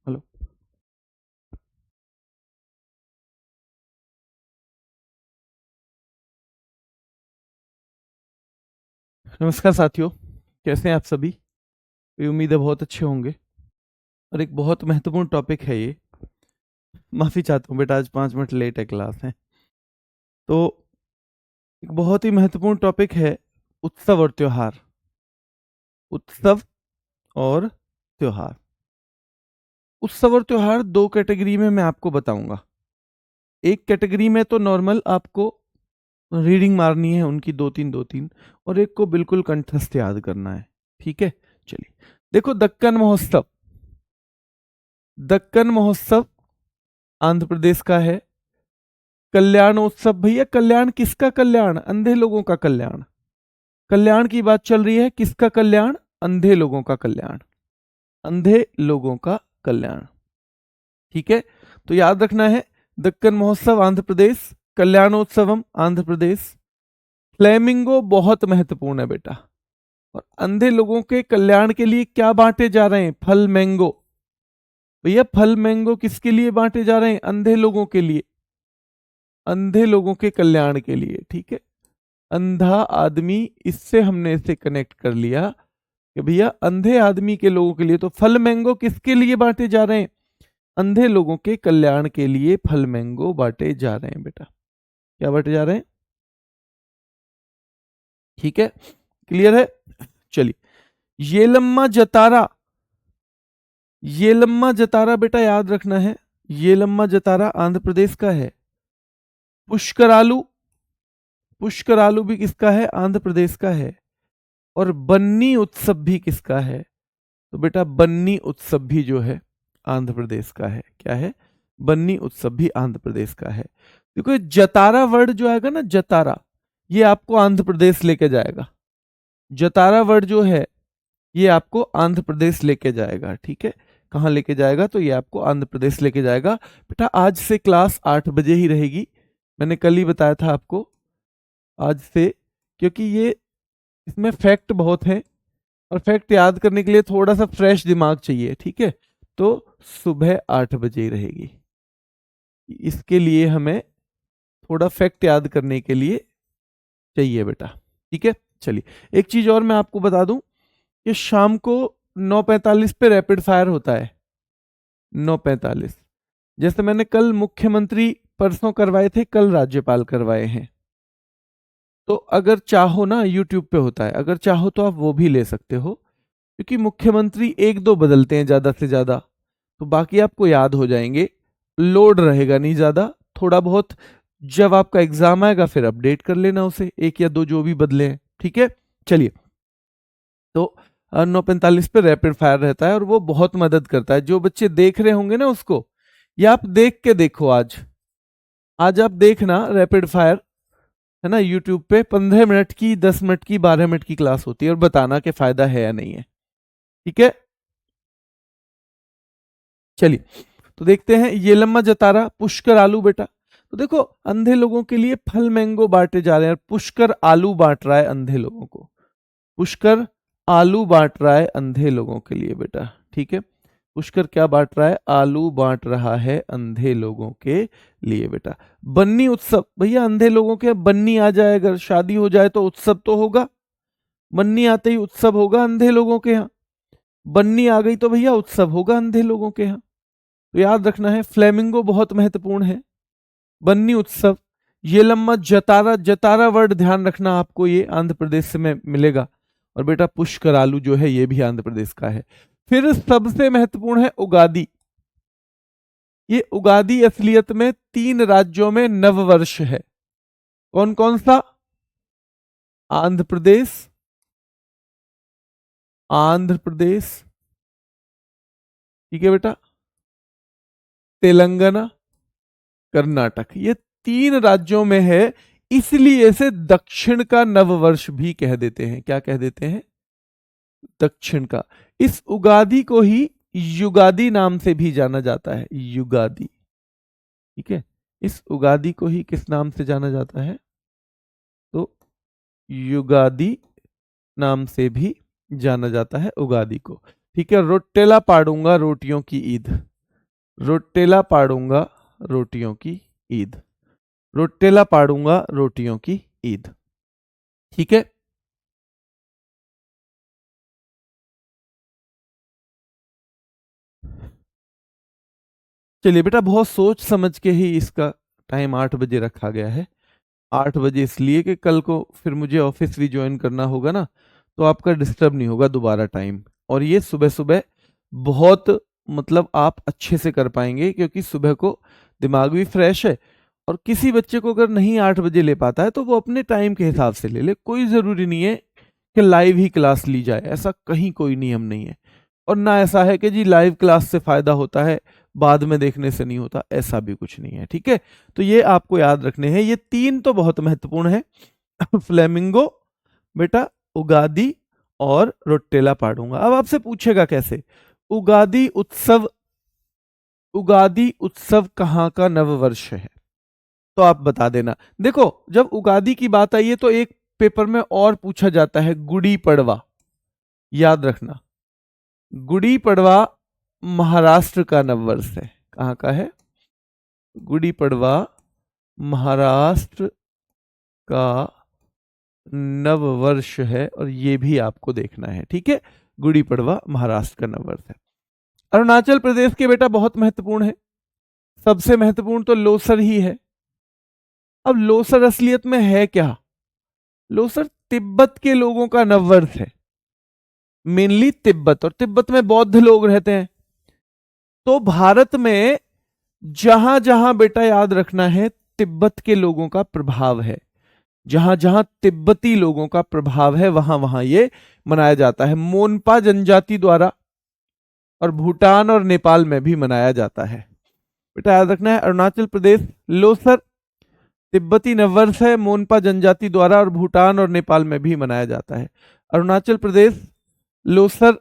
Hello. नमस्कार साथियों, कैसे हैं आप सभी? ये उम्मीद है बहुत अच्छे होंगे। और एक बहुत महत्वपूर्ण टॉपिक है ये। माफ़ी चाहता हूँ बेटा, आज 5 मिनट लेट है क्लास है। तो एक बहुत ही महत्वपूर्ण टॉपिक है उत्सव और त्योहार। उत्सव और त्योहार। उत्सव और त्योहार दो कैटेगरी में मैं आपको बताऊंगा। एक कैटेगरी में तो नॉर्मल आपको रीडिंग मारनी है उनकी दो तीन, और एक को बिल्कुल कंठस्थ याद करना है। ठीक है, चलिए। देखो, दक्कन महोत्सव। दक्कन महोत्सव आंध्र प्रदेश का है। कल्याणोत्सव, भैया कल्याण किसका कल्याण? अंधे लोगों का कल्याण। कल्याण की बात चल रही है, किसका कल्याण? अंधे लोगों का कल्याण। अंधे लोगों का कल्याण। ठीक है, तो याद रखना है, दक्कन महोत्सव आंध्र प्रदेश, कल्याणोत्सवम आंध्र प्रदेश। फ्लेमिंगो बहुत महत्वपूर्ण है बेटा। और अंधे लोगों के कल्याण के लिए क्या बांटे जा रहे हैं? फल मैंगो। भैया फल मैंगो किसके लिए बांटे जा रहे हैं? अंधे लोगों के लिए, अंधे लोगों के कल्याण के लिए। ठीक है, अंधा आदमी, इससे हमने इसे कनेक्ट कर लिया कि भैया अंधे आदमी के लोगों के लिए। तो फल मैंगो किसके लिए बांटे जा रहे हैं? अंधे लोगों के कल्याण के लिए फल मैंगो बांटे जा रहे हैं बेटा। क्या बांटे जा रहे हैं? ठीक है, क्लियर है? चलिए, येलम्मा जतारा। येलम्मा जतारा बेटा याद रखना है, येलम्मा जतारा आंध्र प्रदेश का है। पुष्करालू, पुष्करालू भी किसका है? आंध्र प्रदेश का है। और बन्नी उत्सव भी किसका है? तो बेटा बन्नी उत्सव भी जो है आंध्र प्रदेश का है। क्या है? बन्नी उत्सव भी आंध्र प्रदेश का है। क्योंकि जतारा वर्ड जो आएगा ना, जतारा, ये आपको आंध्र प्रदेश लेके जाएगा। जतारा वर्ड जो है ये आपको आंध्र प्रदेश लेके जाएगा। ठीक है, कहाँ लेके जाएगा? तो ये आपको आंध्र प्रदेश लेके जाएगा। बेटा आज से क्लास 8 बजे ही रहेगी, मैंने कल ही बताया था आपको। आज से, क्योंकि ये इसमें फैक्ट बहुत हैं और फैक्ट याद करने के लिए थोड़ा सा फ्रेश दिमाग चाहिए। ठीक है, तो सुबह 8 बजे ही रहेगी। इसके लिए हमें थोड़ा फैक्ट याद करने के लिए चाहिए बेटा। ठीक है, चलिए। एक चीज और मैं आपको बता दूं कि शाम को 9:45 पे रैपिड फायर होता है। 9:45, जैसे मैंने कल मुख्यमंत्री परसों करवाए थे, कल राज्यपाल करवाए हैं। तो अगर चाहो ना, यूट्यूब पे होता है, अगर चाहो तो आप वो भी ले सकते हो। क्योंकि मुख्यमंत्री एक दो बदलते हैं ज्यादा से ज्यादा, तो बाकी आपको याद हो जाएंगे। लोड रहेगा नहीं ज्यादा, थोड़ा बहुत। जब आपका एग्जाम आएगा फिर अपडेट कर लेना उसे, एक या दो जो भी बदले हैं। ठीक है, चलिए। तो 9:45 पे रैपिड फायर रहता है और वो बहुत मदद करता है। जो बच्चे देख रहे होंगे ना उसको, या आप देख के देखो, आज आज आप देखना रैपिड फायर, है ना, यूट्यूब पे 15 मिनट की, 10 मिनट की, 12 मिनट की क्लास होती है, और बताना कि फायदा है या नहीं है। ठीक है, चलिए। तो देखते हैं, ये लम्मा जतारा, पुष्कर आलू बेटा। तो देखो, अंधे लोगों के लिए फल मैंगो बांटे जा रहे हैं, पुष्कर आलू बांट रहा है अंधे लोगों को। पुष्कर आलू बांट रहा है अंधे लोगों के लिए बेटा। ठीक है, पुष्कर क्या बांट रहा है? आलू बांट रहा है अंधे लोगों के लिए बेटा। बन्नी उत्सव, भैया अंधे लोगों के बन्नी आ जाए, अगर शादी हो जाए तो उत्सव तो होगा। बन्नी आते ही उत्सव होगा अंधे लोगों के यहाँ। बन्नी आ गई तो भैया उत्सव होगा अंधे लोगों के यहाँ। तो याद रखना है, फ्लेमिंगो बहुत महत्वपूर्ण है, बन्नी उत्सव, ये लम्मा जतारा। जतारा वर्ड ध्यान रखना आपको, ये आंध्र प्रदेश से में मिलेगा। और बेटा पुष्कर आलू जो है ये भी आंध्र प्रदेश का है। फिर सबसे महत्वपूर्ण है उगादी। ये उगादी असलियत में 3 राज्यों में नववर्ष है। कौन कौन सा? आंध्र प्रदेश, आंध्र प्रदेश, ठीक है बेटा, तेलंगाना, कर्नाटक, ये 3 राज्यों में है। इसलिए इसे दक्षिण का नववर्ष भी कह देते हैं। क्या कह देते हैं? दक्षिण का। इस उगादी को ही युगादी नाम से भी जाना जाता है, युगादी। ठीक है, इस उगादी को ही किस नाम से जाना जाता है? तो युगादी नाम से भी जाना जाता है उगादी को। ठीक है, रोटेला पाड़ूंगा, रोटियों की ईद। रोटेला पाड़ूंगा रोटियों की ईद। रोटेला पाड़ूंगा रोटियों की ईद। ठीक है। चलिए बेटा, बहुत सोच समझ के ही इसका टाइम 8 बजे रखा गया है। 8 बजे इसलिए कि कल को फिर मुझे ऑफिस भी ज्वाइन करना होगा ना, तो आपका डिस्टर्ब नहीं होगा दोबारा टाइम। और ये सुबह सुबह बहुत मतलब आप अच्छे से कर पाएंगे, क्योंकि सुबह को दिमाग भी फ्रेश है। और किसी बच्चे को अगर नहीं 8 बजे ले पाता है तो वो अपने टाइम के हिसाब से ले ले, कोई ज़रूरी नहीं है कि लाइव ही क्लास ली जाए, ऐसा कहीं कोई नियम नहीं है। और ना ऐसा है कि जी लाइव क्लास से फ़ायदा होता है बाद में देखने से नहीं होता, ऐसा भी कुछ नहीं है। ठीक है, तो ये आपको याद रखने हैं, ये 3 तो बहुत महत्वपूर्ण है। फ्लेमिंगो बेटा, उगादी और रोटेला पाड़ूंगा। अब आपसे पूछेगा कैसे, उगादी उत्सव, उगादी उत्सव कहाँ का नववर्ष है, तो आप बता देना। देखो, जब उगादी की बात आई है तो एक पेपर में और पूछा जाता है गुड़ी पड़वा, याद रखना। गुड़ी पड़वा महाराष्ट्र का नववर्ष है। कहाँ का है? गुड़ी पड़वा महाराष्ट्र का नववर्ष है, और ये भी आपको देखना है। ठीक है, गुड़ी पड़वा महाराष्ट्र का नववर्ष है। अरुणाचल प्रदेश के बेटा बहुत महत्वपूर्ण है, सबसे महत्वपूर्ण तो लोसर ही है। अब लोसर असलियत में है क्या? लोसर तिब्बत के लोगों का नववर्ष है, मेनली तिब्बत, और तिब्बत में बौद्ध लोग रहते हैं। तो भारत में जहां जहां बेटा याद रखना है तिब्बत के लोगों का प्रभाव है, जहां जहां तिब्बती लोगों का प्रभाव है वहां वहां ये मनाया जाता है। मोनपा जनजाति द्वारा, और भूटान और नेपाल में भी मनाया जाता है। बेटा याद रखना है, अरुणाचल प्रदेश लोसर तिब्बती नववर्ष है, मोनपा जनजाति द्वारा, और भूटान और नेपाल में भी मनाया जाता है। अरुणाचल प्रदेश लोसर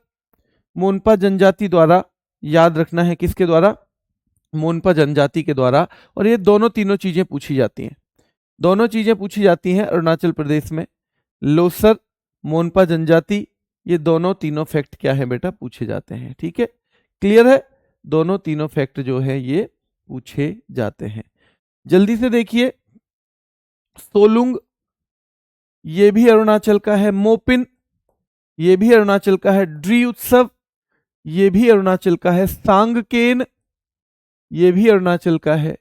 मोनपा जनजाति द्वारा, याद रखना है किसके द्वारा? मोनपा जनजाति के द्वारा। और ये दोनों तीनों चीजें पूछी जाती हैं, दोनों चीजें पूछी जाती हैं अरुणाचल प्रदेश में। लोसर, मोनपा जनजाति, ये दोनों तीनों फैक्ट क्या है बेटा, पूछे जाते हैं। ठीक है, क्लियर है? दोनों तीनों फैक्ट जो है ये पूछे जाते हैं। जल्दी से देखिए, सोलुंग ये भी अरुणाचल का है, मोपिन ये भी अरुणाचल का है, ड्री उत्सव ये भी अरुणाचल का है, सांगकेन ये भी अरुणाचल का है,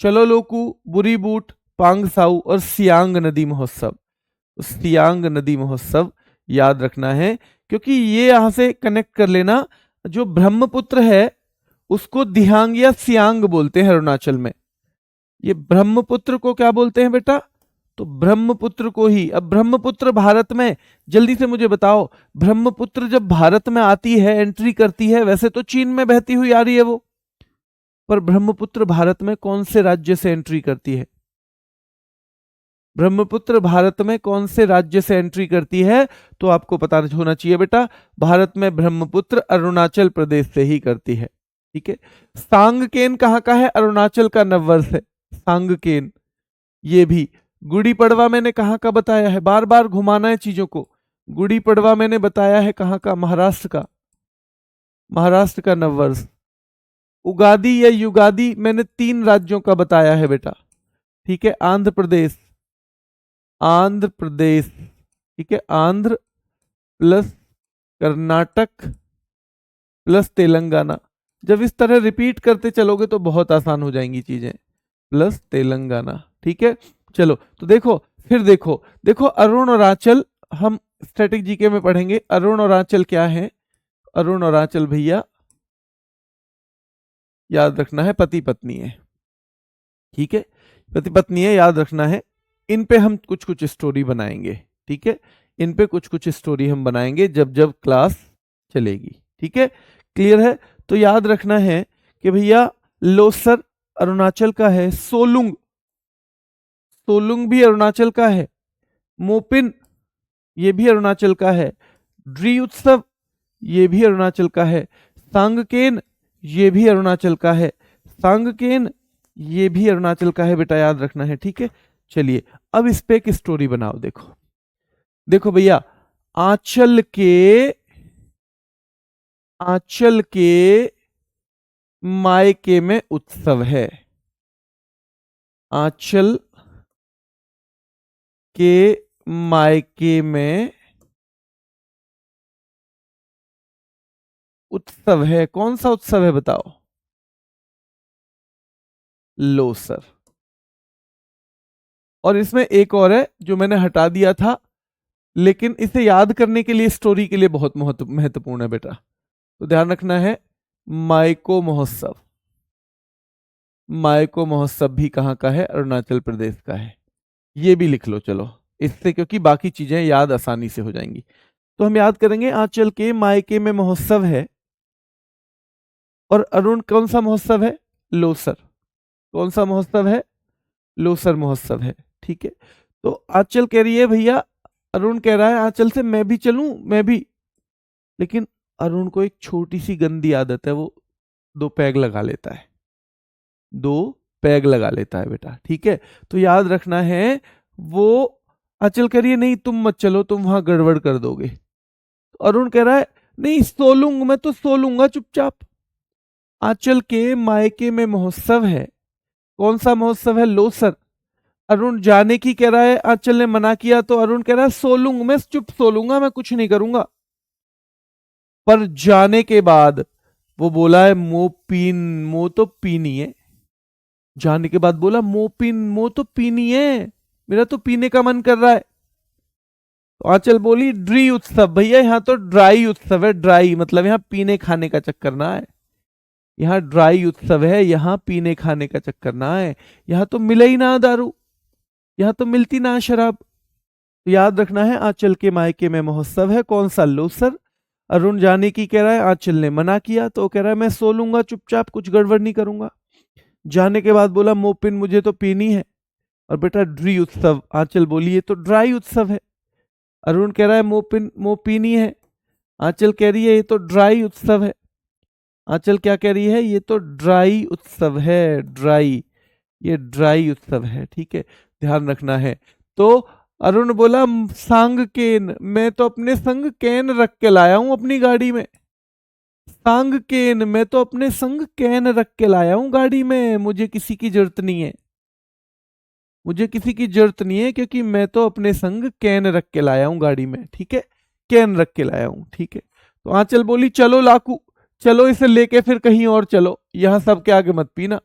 चलो लोकू, बुरी बूट, पांगसाऊ और सियांग नदी महोत्सव। सियांग नदी महोत्सव याद रखना है, क्योंकि ये यहां से कनेक्ट कर लेना, जो ब्रह्मपुत्र है उसको दिहांग या सियांग बोलते हैं अरुणाचल में। ये ब्रह्मपुत्र को क्या बोलते हैं बेटा? तो ब्रह्मपुत्र को ही। अब ब्रह्मपुत्र भारत में, जल्दी से मुझे बताओ, ब्रह्मपुत्र जब भारत में आती है, एंट्री करती है, वैसे तो चीन में बहती हुई आ रही है वो, पर ब्रह्मपुत्र भारत में कौन से राज्य से एंट्री करती है? ब्रह्मपुत्र भारत में कौन से राज्य से एंट्री करती है? तो आपको पता होना चाहिए बेटा, भारत में ब्रह्मपुत्र अरुणाचल प्रदेश से ही करती है। ठीक है, सांगकेन कहाँ का है? अरुणाचल का नववर्ष है सांगकेन। ये भी गुड़ी पड़वा मैंने कहाँ का बताया है, बार बार घुमाना है चीजों को। गुड़ी पड़वा मैंने बताया है कहाँ का? महाराष्ट्र का, महाराष्ट्र का नववर्ष। उगादी या युगादी मैंने 3 राज्यों का बताया है बेटा। ठीक है, आंध्र प्रदेश, आंध्र प्रदेश, ठीक है, आंध्र प्लस कर्नाटक प्लस तेलंगाना। जब इस तरह रिपीट करते चलोगे तो बहुत आसान हो जाएंगी चीजें, प्लस तेलंगाना। ठीक है, चलो तो देखो, फिर देखो, देखो अरुणाचल, हम स्टैटिक जीके में पढ़ेंगे अरुणाचल क्या है। अरुणाचल भैया याद रखना है पति पत्नी है। ठीक है, पति पत्नी है, याद रखना है। इन पे हम कुछ कुछ स्टोरी बनाएंगे। ठीक है, इन पे कुछ कुछ स्टोरी हम बनाएंगे जब जब क्लास चलेगी। ठीक है, क्लियर है? तो याद रखना है कि भैया लोसर अरुणाचल का है, सोलुंग, सोलुंग भी अरुणाचल का है, मोपिन ये भी अरुणाचल का है, ड्री उत्सव ये भी अरुणाचल का है, सांगकेन ये भी अरुणाचल का है, सांगकेन ये भी अरुणाचल का है बेटा, याद रखना है। ठीक है, चलिए अब इस पे एक स्टोरी बनाओ। देखो देखो भैया, आंचल के मायके में उत्सव है। आंचल के मायके में उत्सव है। कौन सा उत्सव है बताओ? लोसर। और इसमें एक और है जो मैंने हटा दिया था, लेकिन इसे याद करने के लिए, स्टोरी के लिए बहुत महत्वपूर्ण है बेटा, तो ध्यान रखना है। मायको महोत्सव। मायको महोत्सव भी कहाँ का है? अरुणाचल प्रदेश का है। ये भी लिख लो चलो, इससे क्योंकि बाकी चीजें याद आसानी से हो जाएंगी। तो हम याद करेंगे, आंचल के मायके में महोत्सव है। और अरुण कौन सा महोत्सव है? लोसर। कौन सा महोत्सव है? लोसर महोत्सव है। ठीक है, तो आंचल कह रही है भैया, अरुण कह रहा है आंचल से मैं भी चलूं, मैं भी। लेकिन अरुण को एक छोटी सी गंदी आदत है, वो 2 पैग लगा लेता है। 2 पैग लगा लेता है बेटा। ठीक है, तो याद रखना है, वो आंचल कह रही है नहीं तुम मत चलो, तुम वहां गड़बड़ कर दोगे। तो अरुण कह रहा है नहीं सो लूंगा, मैं तो सो लूंगा चुपचाप। आंचल के मायके में महोत्सव है। कौन सा महोत्सव है? लोसर। अरुण जाने की कह रहा है, आंचल ने मना किया, तो अरुण कह रहा है सो लूंगा, मैं चुप सो लूंगा, मैं कुछ नहीं करूंगा। पर जाने के बाद वो बोला है मो पीन, मो तो पीनी है। जाने के बाद बोला मो पीन, मो तो पीनी है, मेरा तो पीने का मन कर रहा है। तो आंचल बोली ड्री उत्सव। भैया यहाँ तो ड्राई उत्सव है, ड्राई मतलब यहाँ पीने खाने का चक्कर ना है। यहाँ ड्राई उत्सव है, यहाँ पीने खाने का चक्कर ना है। यहाँ तो मिले ही ना दारू, यहाँ तो मिलती ना शराब। तो याद रखना है, आंचल के मायके में महोत्सव है। कौन सा? लोसर। अरुण जाने की कह रहा है, आंचल ने मना किया, तो कह रहा है मैं सो लूंगा चुपचाप, कुछ गड़बड़ नहीं करूंगा। जाने के बाद बोला मोपिन, मुझे तो पीनी है। और बेटा ड्री उत्सव, आंचल बोली ये तो ड्राई उत्सव है। अरुण कह रहा है मोपिन, मो पीनी है। आंचल कह रही है ये तो ड्राई उत्सव है। आंचल क्या कह रही है? ये तो ड्राई उत्सव है, ड्राई, ये ड्राई उत्सव है। ठीक है, ध्यान रखना है। तो अरुण बोला सांग केन, मैं तो अपने संग कैन रख के लाया हूं अपनी गाड़ी में। सांग केन, मैं तो अपने संग कैन रख के लाया हूं गाड़ी में, मुझे किसी की जरूरत नहीं है, मुझे किसी की जरूरत नहीं है, क्योंकि मैं तो अपने संग कैन रख के लाया हूं गाड़ी में। ठीक है, कैन रख के लाया हूं। ठीक है, तो आंचल बोली चलो लाकू, चलो इसे लेके फिर कहीं और चलो, यहां सबके आगे मत पीना।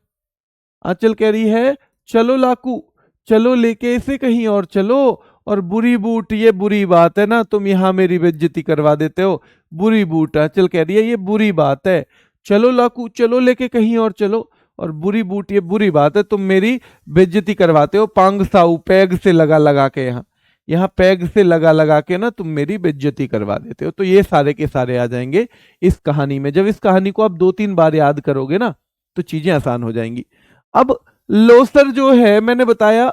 आंचल कह रही है चलो लाकू, चलो लेके इसे कहीं और चलो। और बुरी बूट, ये बुरी बात है ना, तुम यहां मेरी बेइज्जती करवा देते हो, बुरी बूट। आंचल कह रही है ये बुरी बात है, चलो लाकू, चलो लेके कहीं और चलो। और बुरी बूट, ये बुरी बात है, तुम मेरी बेइज्जती करवाते हो, पांग साऊ, पैग से लगा लगा के, यहाँ यहाँ पैग से लगा लगा के ना तुम मेरी बेइज्जती करवा देते हो। तो ये सारे के सारे आ जाएंगे इस कहानी में। जब इस कहानी को आप 2-3 बार याद करोगे ना, तो चीजें आसान हो जाएंगी। अब लोसर जो है, मैंने बताया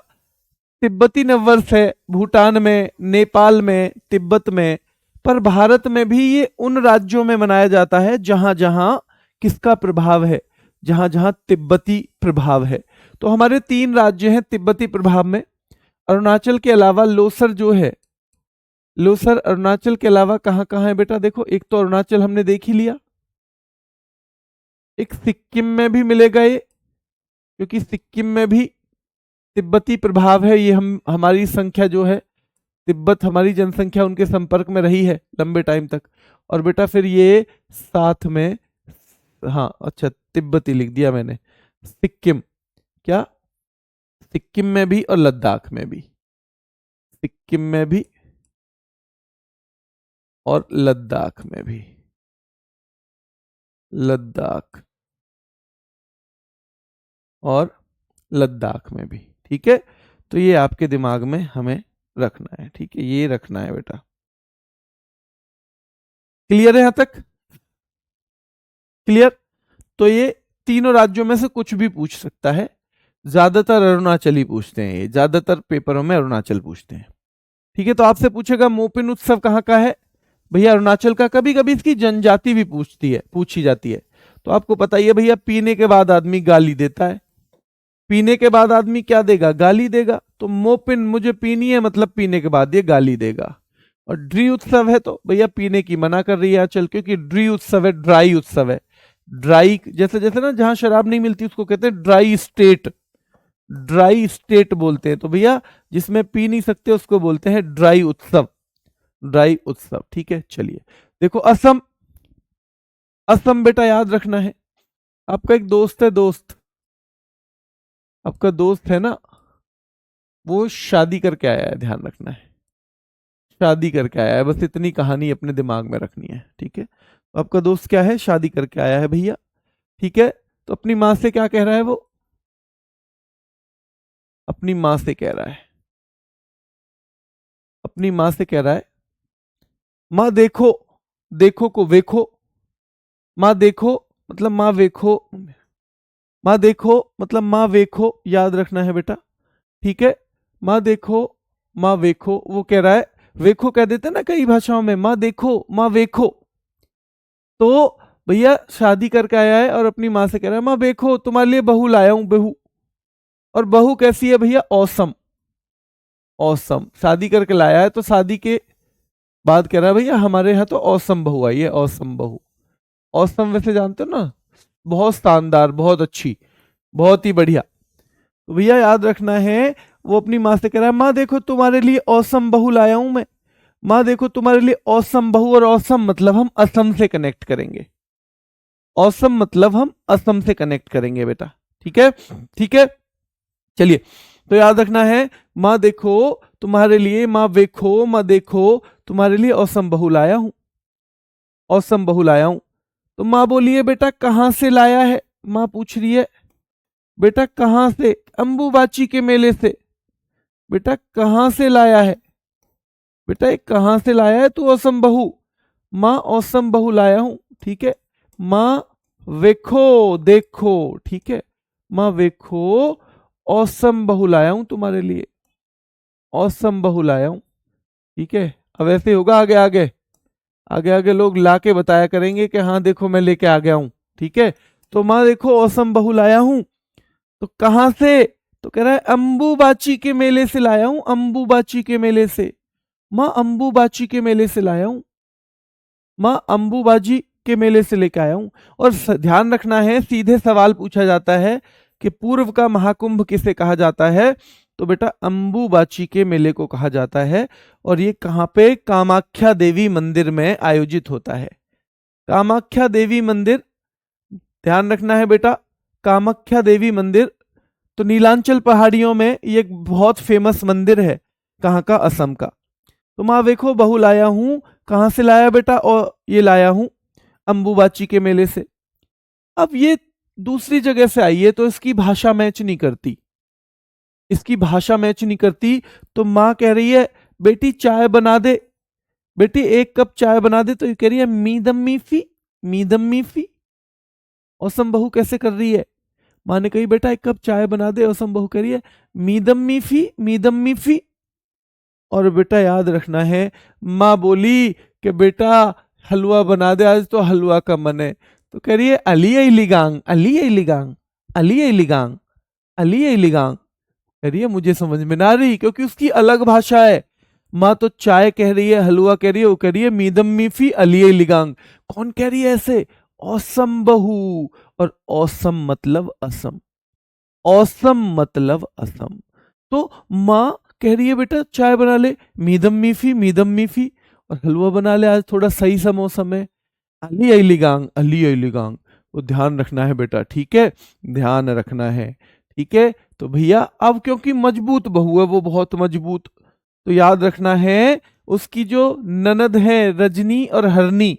तिब्बती नववर्ष है, भूटान में, नेपाल में, तिब्बत में, पर भारत में भी ये उन राज्यों में मनाया जाता है जहां जहां किसका प्रभाव है? जहां जहां तिब्बती प्रभाव है। तो हमारे 3 राज्य हैं तिब्बती प्रभाव में। अरुणाचल के अलावा लोसर जो है, लोसर अरुणाचल के अलावा कहां कहां है बेटा? देखो, एक तो अरुणाचल हमने देख ही लिया, एक सिक्किम में भी मिलेगा ये, क्योंकि सिक्किम में भी तिब्बती प्रभाव है। ये हमारी संख्या जो है, तिब्बत हमारी जनसंख्या उनके संपर्क में रही है लंबे टाइम तक। और बेटा फिर ये साथ में, हाँ अच्छा तिब्बती लिख दिया मैंने, सिक्किम, क्या सिक्किम में भी और लद्दाख में भी, सिक्किम में भी और लद्दाख में भी, लद्दाख और लद्दाख में भी। ठीक है, तो ये आपके दिमाग में हमें रखना है। ठीक है, ये रखना है बेटा। क्लियर है यहां तक? क्लियर? तो ये तीनों राज्यों में से कुछ भी पूछ सकता है, ज्यादातर अरुणाचल ही पूछते हैं, ये ज्यादातर पेपरों में अरुणाचल पूछते हैं। ठीक है, तो आपसे पूछेगा मोपिन उत्सव कहाँ का है? भैया अरुणाचल का। कभी कभी इसकी जनजाति भी पूछी जाती है। तो आपको पता ही है भैया, पीने के बाद आदमी गाली देता है, पीने के बाद आदमी क्या देगा? गाली देगा। तो मोपिन, मुझे पीनी है, मतलब पीने के बाद ये गाली देगा। और ड्री उत्सव है, तो भैया पीने की मना कर रही है आंचल, क्योंकि ड्री उत्सव है, ड्राई उत्सव है। ड्राई, जैसे जैसे ना जहां शराब नहीं मिलती उसको कहते हैं ड्राई स्टेट, ड्राई स्टेट बोलते हैं। तो भैया जिसमें पी नहीं सकते उसको बोलते हैं ड्राई उत्सव, ड्राई उत्सव। ठीक है, चलिए देखो असम, असम बेटा याद रखना है, आपका एक दोस्त है, दोस्त आपका दोस्त है ना, वो शादी करके आया है, ध्यान रखना है, शादी करके आया है, बस इतनी कहानी अपने दिमाग में रखनी है। ठीक है, तो आपका दोस्त क्या है, शादी करके आया है भैया। ठीक है, तो अपनी माँ से क्या कह रहा है वो, अपनी माँ से कह रहा है, अपनी माँ से कह रहा है, माँ देखो, देखो को वेखो, माँ देखो मतलब माँ वेखो, माँ देखो मतलब माँ वेखो, याद रखना है बेटा। ठीक है, माँ देखो, माँ वेखो, वो कह रहा है, वेखो कह देते ना कई भाषाओं में, माँ देखो, माँ वेखो। तो भैया शादी करके आया है और अपनी माँ से कह रहा है, माँ देखो तुम्हारे लिए बहू लाया हूं, बहू। और बहू कैसी है भैया, औसम, औसम, शादी करके लाया है तो शादी के बाद कह रहा है भैया हमारे यहाँ तो औसम बहू आई है, औसम बहू। औसम वैसे जानते हो ना, बहुत शानदार, बहुत अच्छी, बहुत ही बढ़िया। तो भैया याद रखना है, वो अपनी माँ से कह रहा है, माँ देखो तुम्हारे लिए औसम बहू लाया हूं मैं, माँ देखो तुम्हारे लिए औसम बहू। और औसम मतलब हम असम से कनेक्ट करेंगे, औसम मतलब हम असम से कनेक्ट करेंगे बेटा। ठीक है, ठीक है, चलिए तो याद रखना है, माँ देखो तुम्हारे लिए, माँ देखो, माँ देखो तुम्हारे लिए औसम बहू लाया हूं, औसम बहू लाया हूं। तो माँ बोली है बेटा कहां से लाया है, माँ पूछ रही है बेटा कहां से, अंबुबाची के मेले से। बेटा कहां से लाया है, बेटा एक कहां से लाया है तू औसम बहू, माँ औसम बहू लाया हूं। ठीक है, माँ वेखो, देखो, ठीक है, माँ वेखो औसम बहू लाया हूं तुम्हारे लिए, औसम बहू लाया हूं। ठीक है, अब ऐसे होगा आगे आगे, आगे आगे लोग लाके बताया करेंगे कि हाँ देखो मैं लेके आ गया हूं। ठीक है, तो माँ देखो औसम बहू लाया हूं, तो कहां से, तो कह रहा है अंबुबाची के मेले से लाया हूं, अंबुबाची के मेले से, माँ अंबुबाची के मेले से लाया हूं, माँ अंबुबाजी के मेले से लेकर आया हूं। और ध्यान रखना है, सीधे सवाल पूछा जाता है कि पूर्व का महाकुंभ किसे कहा जाता है, तो बेटा अंबुबाची के मेले को कहा जाता है। और ये कहाँ पे, कामाख्या देवी मंदिर में आयोजित होता है, कामाख्या देवी मंदिर, ध्यान रखना है बेटा, कामाख्या देवी मंदिर। तो नीलांचल पहाड़ियों में ये एक बहुत फेमस मंदिर है, कहाँ का, असम का। तो माँ देखो बहू लाया हूं, कहां से लाया बेटा, और ये लाया हूं अंबुबाची के मेले से। अब ये दूसरी जगह से आई है तो इसकी भाषा मैच नहीं करती, इसकी भाषा मैच नहीं करती। तो माँ कह रही है बेटी चाय बना दे, बेटी एक कप चाय बना दे। तो ये कह रही है मीदम मीफी, मीदम मीफी। औसम बहू कैसे कर रही है, माँ ने कही बेटा एक कप चाय बना दे, औसम बहू कह रही है मीदम मीफी, मीदम मीफी। और बेटा याद रखना है, माँ बोली कि बेटा हलवा बना दे, आज तो हलवा का मन है। तो कह रही है अली लिगांग, अली लिगांग, अली लिगांग, अली लिगांग। कह रही है मुझे समझ में ना रही, क्योंकि उसकी अलग भाषा है। माँ तो चाय कह रही है, हलवा कह रही है, वो कह रही है मीदम मीफी अली लिगांग। कौन कह रही है ऐसे, औसम बहू। और औसम मतलब असम, औसम मतलब असम। तो माँ कह रही है बेटा चाय बना ले, मीदम मीफी, मीदम मीफी। और हलवा बना ले, आज थोड़ा सही सा मौसम है, अली अलीगांग, अली अलीगांग। तो ध्यान रखना है बेटा, ठीक है, ध्यान रखना है। ठीक है, तो भैया अब क्योंकि मजबूत बहू है, वो बहुत मजबूत, तो याद रखना है उसकी जो ननद है रजनी और हरनी,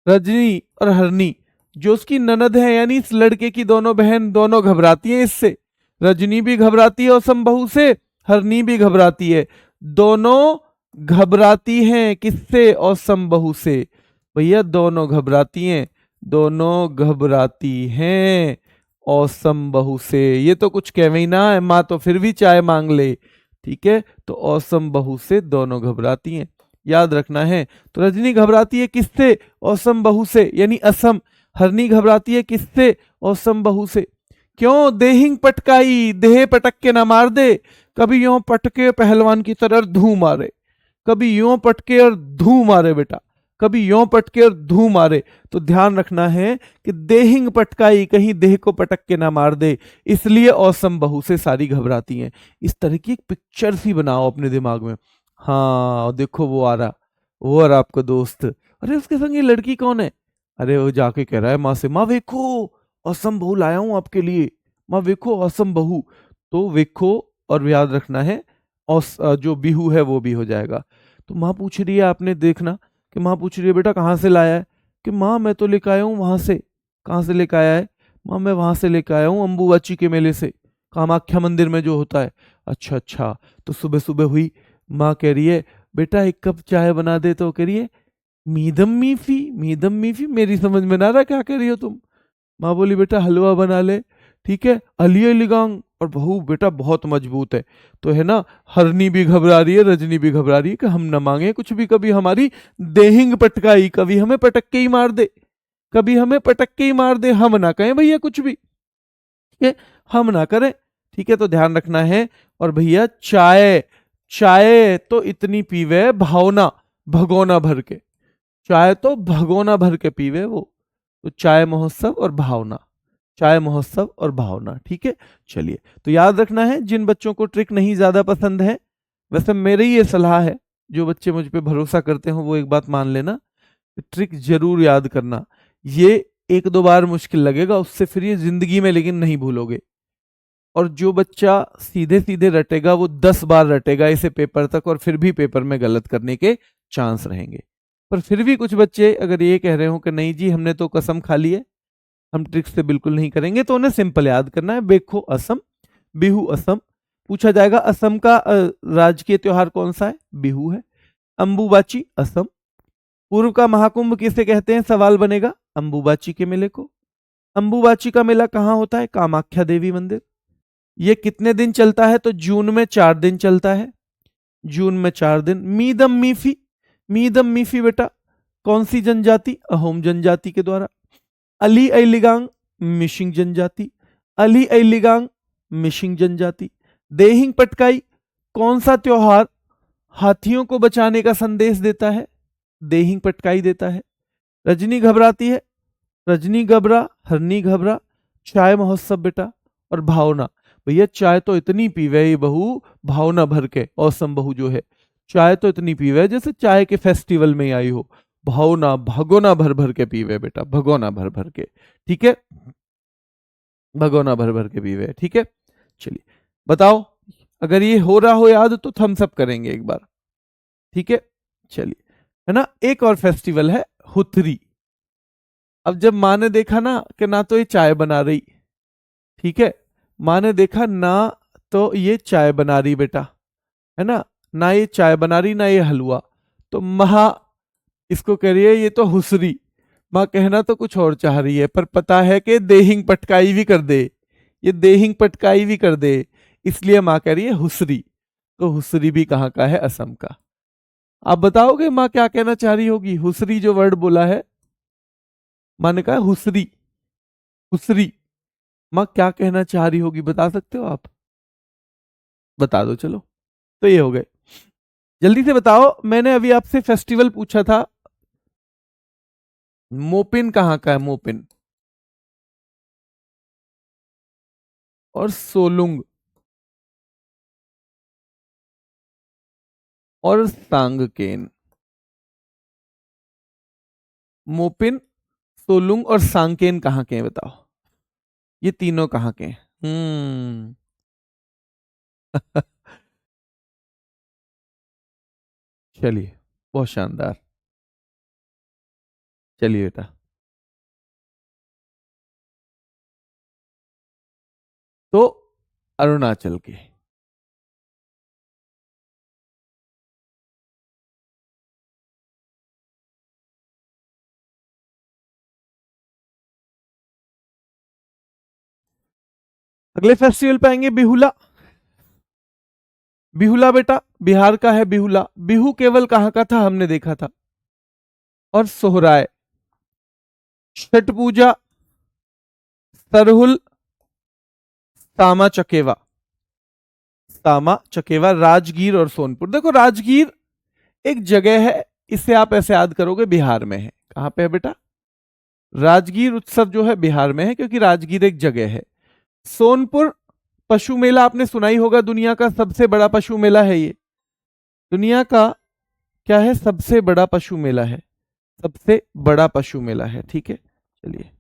रजनी और हरनी, जो उसकी ननद है यानी इस लड़के की दोनों बहन, दोनों घबराती हैं इससे। रजनी भी घबराती है औसम बहू से, हरनी भी घबराती है, दोनों घबराती हैं किससे, औसम बहू से। भैया दोनों घबराती हैं, दोनों घबराती हैं औसम बहू से। ये तो कुछ कहवे ही ना है, माँ तो फिर भी चाय मांग ले। ठीक है, तो औसम बहू से दोनों घबराती हैं, याद रखना है। तो रजनी घबराती है किससे, औसम बहू से यानी असम। हरनी घबराती है किससे, औसम बहू से। क्यों, देहिंग पटकाई, देह पटक के ना मार दे, कभी यूं पटके पहलवान की तरह धू मारे, कभी यूं पटके और धू मारे बेटा। कभी यों पटके और धू मारे। तो ध्यान रखना है कि देहिंग पटकाई, कहीं देह को पटक के ना मार दे, इसलिए औसम बहू से सारी घबराती हैं। इस तरह की एक पिक्चर सी बनाओ अपने दिमाग में। हाँ देखो वो आ रहा, वो और आपका दोस्त, अरे उसके संग ये लड़की कौन है? अरे वो जाके कह रहा है माँ से, माँ देखो औसम बहू लाया हूं आपके लिए, माँ देखो औसम बहू। तो देखो, और याद रखना है जो बिहू है वो भी हो जाएगा। तो माँ पूछ रही है, आपने देखना कि माँ पूछ रही है बेटा कहाँ से लाया है? कि माँ मैं तो लेकर आया हूँ वहां से। कहाँ से लेकर आया है? माँ मैं वहां से लेकर आया हूँ अम्बुबाची के मेले से, कामाख्या मंदिर में जो होता है। अच्छा अच्छा। तो सुबह सुबह हुई, माँ कह रही है बेटा एक कप चाय बना दे। तो कह रही है मीदम मीफी, मीदम मीफी, मेरी समझ में ना रहा क्या कह रही हो तुम। माँ बोली बेटा हलवा बना ले, ठीक है, अलिए लिगांग। और बहू बेटा बहुत मजबूत है, तो है ना, हरनी भी घबरा रही है, रजनी भी घबरा रही है कि हम न मांगे कुछ भी, कभी हमारी देहिंग पटकाई, कभी हमें पटक के ही मार दे, कभी हमें पटक के ही मार दे, हम ना कहें भैया कुछ भी, ठीक है, हम ना करें, ठीक है। तो ध्यान रखना है। और भैया चाय, चाय तो इतनी पीवे भावना, भगोना भर के, चाय तो भगोना भर के पीवे वो। तो चाय महोत्सव और भावना, चाय महोत्सव और भावना, ठीक है। चलिए, तो याद रखना है, जिन बच्चों को ट्रिक नहीं ज्यादा पसंद है, वैसे मेरी ये सलाह है, जो बच्चे मुझ पे भरोसा करते हो वो एक बात मान लेना, ट्रिक जरूर याद करना। ये एक दो बार मुश्किल लगेगा, उससे फिर ये जिंदगी में लेकिन नहीं भूलोगे। और जो बच्चा सीधे सीधे रटेगा वो 10 बार रटेगा इसे पेपर तक, और फिर भी पेपर में गलत करने के चांस रहेंगे। पर फिर भी कुछ बच्चे अगर ये कह रहे हो कि नहीं जी हमने तो कसम खा ली है, हम ट्रिक्स से बिल्कुल नहीं करेंगे, तो उन्हें सिंपल याद करना है, बेखो असम, बिहू असम। पूछा जाएगा असम का राजकीय त्योहार कौन सा है? बिहू है। अंबुबाची असम। पूर्व का महाकुंभ किसे कहते हैं? सवाल बनेगा अंबुबाची के मेले को। अंबुबाची का मेला कहाँ होता है? कामाख्या देवी मंदिर। ये कितने दिन चलता है? तो जून में 4 दिन चलता है, जून में 4 दिन। मीदम मीफी, मीदम मीफी बेटा कौन सी जनजाति? अहोम जनजाति के द्वारा। अली ऐलिगांग मिशिंग जनजाति, अली ऐलिगांग मिशिंग जनजाति। देहिंग पटकाई कौन सा त्योहार हाथियों को बचाने का संदेश देता है? देहिंग पटकाई देता है। रजनी घबराती है, रजनी घबरा, हरनी घबरा। चाय महोत्सव बेटा। और भावना, भैया चाय तो इतनी पीवे ये बहू, भावना भर के, औसम बहू जो है, चाय तो इतनी पीवे जैसे चाय के फेस्टिवल में आई हो। भावना भगोना भर भर के पीवे बेटा, भगोना भर भर के, ठीक है, भगोना भर भर के पीवे, ठीक है। चलिए बताओ, अगर ये हो रहा हो याद तो थम्स अप करेंगे एक बार, ठीक है। चलिए, है ना, एक और फेस्टिवल है हुथरी। अब जब माँ ने देखा ना कि ना तो ये चाय बना रही, ठीक है, माँ ने देखा ना तो ये चाय बना रही बेटा, है ना ये चाय बना रही ना ये हलवा, तो महा इसको कह रही है ये तो हुसरी। माँ कहना तो कुछ और चाह रही है, पर पता है कि देहिंग पटकाई भी कर दे, ये देहिंग पटकाई भी कर दे, इसलिए माँ कह रही है हुसरी। तो हुसरी भी कहाँ का है? असम का। आप बताओगे माँ क्या कहना चाह रही होगी? हुसरी जो वर्ड बोला है, माँ ने कहा हुसरी, हुसरी, माँ क्या कहना चाह रही होगी बता सकते हो आप? बता दो चलो। तो ये हो गए, जल्दी से बताओ। मैंने अभी आपसे फेस्टिवल पूछा था, मोपिन कहाँ का है? मोपिन और सोलुंग और सांगकेन। मोपिन, सोलुंग और सांकेन कहाँ के हैं बताओ? ये तीनों कहाँ के हैं? चलिए, बहुत शानदार। चलिए बेटा, तो अरुणाचल के। अगले फेस्टिवल पे आएंगे बिहुला। बिहुला बेटा बिहार का है बिहुला। बिहू केवल कहाँ का था? हमने देखा था। और सोहराय, छठ पूजा, सरहुल, तामा चकेवा, तामा चकेवा, राजगीर और सोनपुर। देखो राजगीर एक जगह है इसे आप ऐसे याद करोगे बिहार में है। कहां पे है बेटा? राजगीर उत्सव जो है बिहार में है, क्योंकि राजगीर एक जगह है। सोनपुर पशु मेला आपने सुना ही होगा, दुनिया का सबसे बड़ा पशु मेला है ये। दुनिया का क्या है? सबसे बड़ा पशु मेला है, सबसे बड़ा पशु मेला है। ठीक है, चलिए।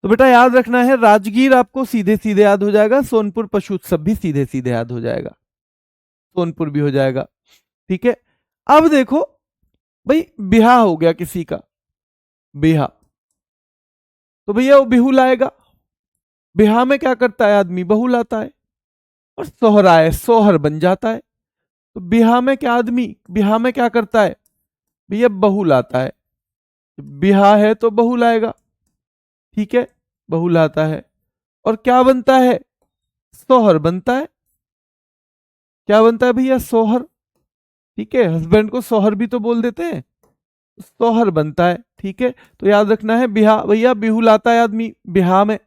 तो बेटा याद रखना है, राजगीर आपको सीधे सीधे याद हो जाएगा, सोनपुर पशु उत्सव भी सीधे सीधे याद हो जाएगा, सोनपुर भी हो जाएगा। ठीक है, अब देखो भाई, बिहा हो गया किसी का, बिहा, तो भैया वो बिहू लाएगा। बिहा में क्या करता है आदमी? बहू लाता है। और सोहराए, सोहर बन जाता है। तो बिहा में क्या आदमी, बिहा में क्या करता है भैया? बहू लाता है। बिहा है तो बहू लाएगा। ठीक है, बहू लाता है और क्या बनता है? सोहर बनता है। क्या बनता है भैया? सोहर। ठीक है, हस्बैंड को सोहर भी तो बोल देते हैं, सोहर बनता है। ठीक है, तो याद रखना है, बिहा भैया बिहू लाता है आदमी बिहा में।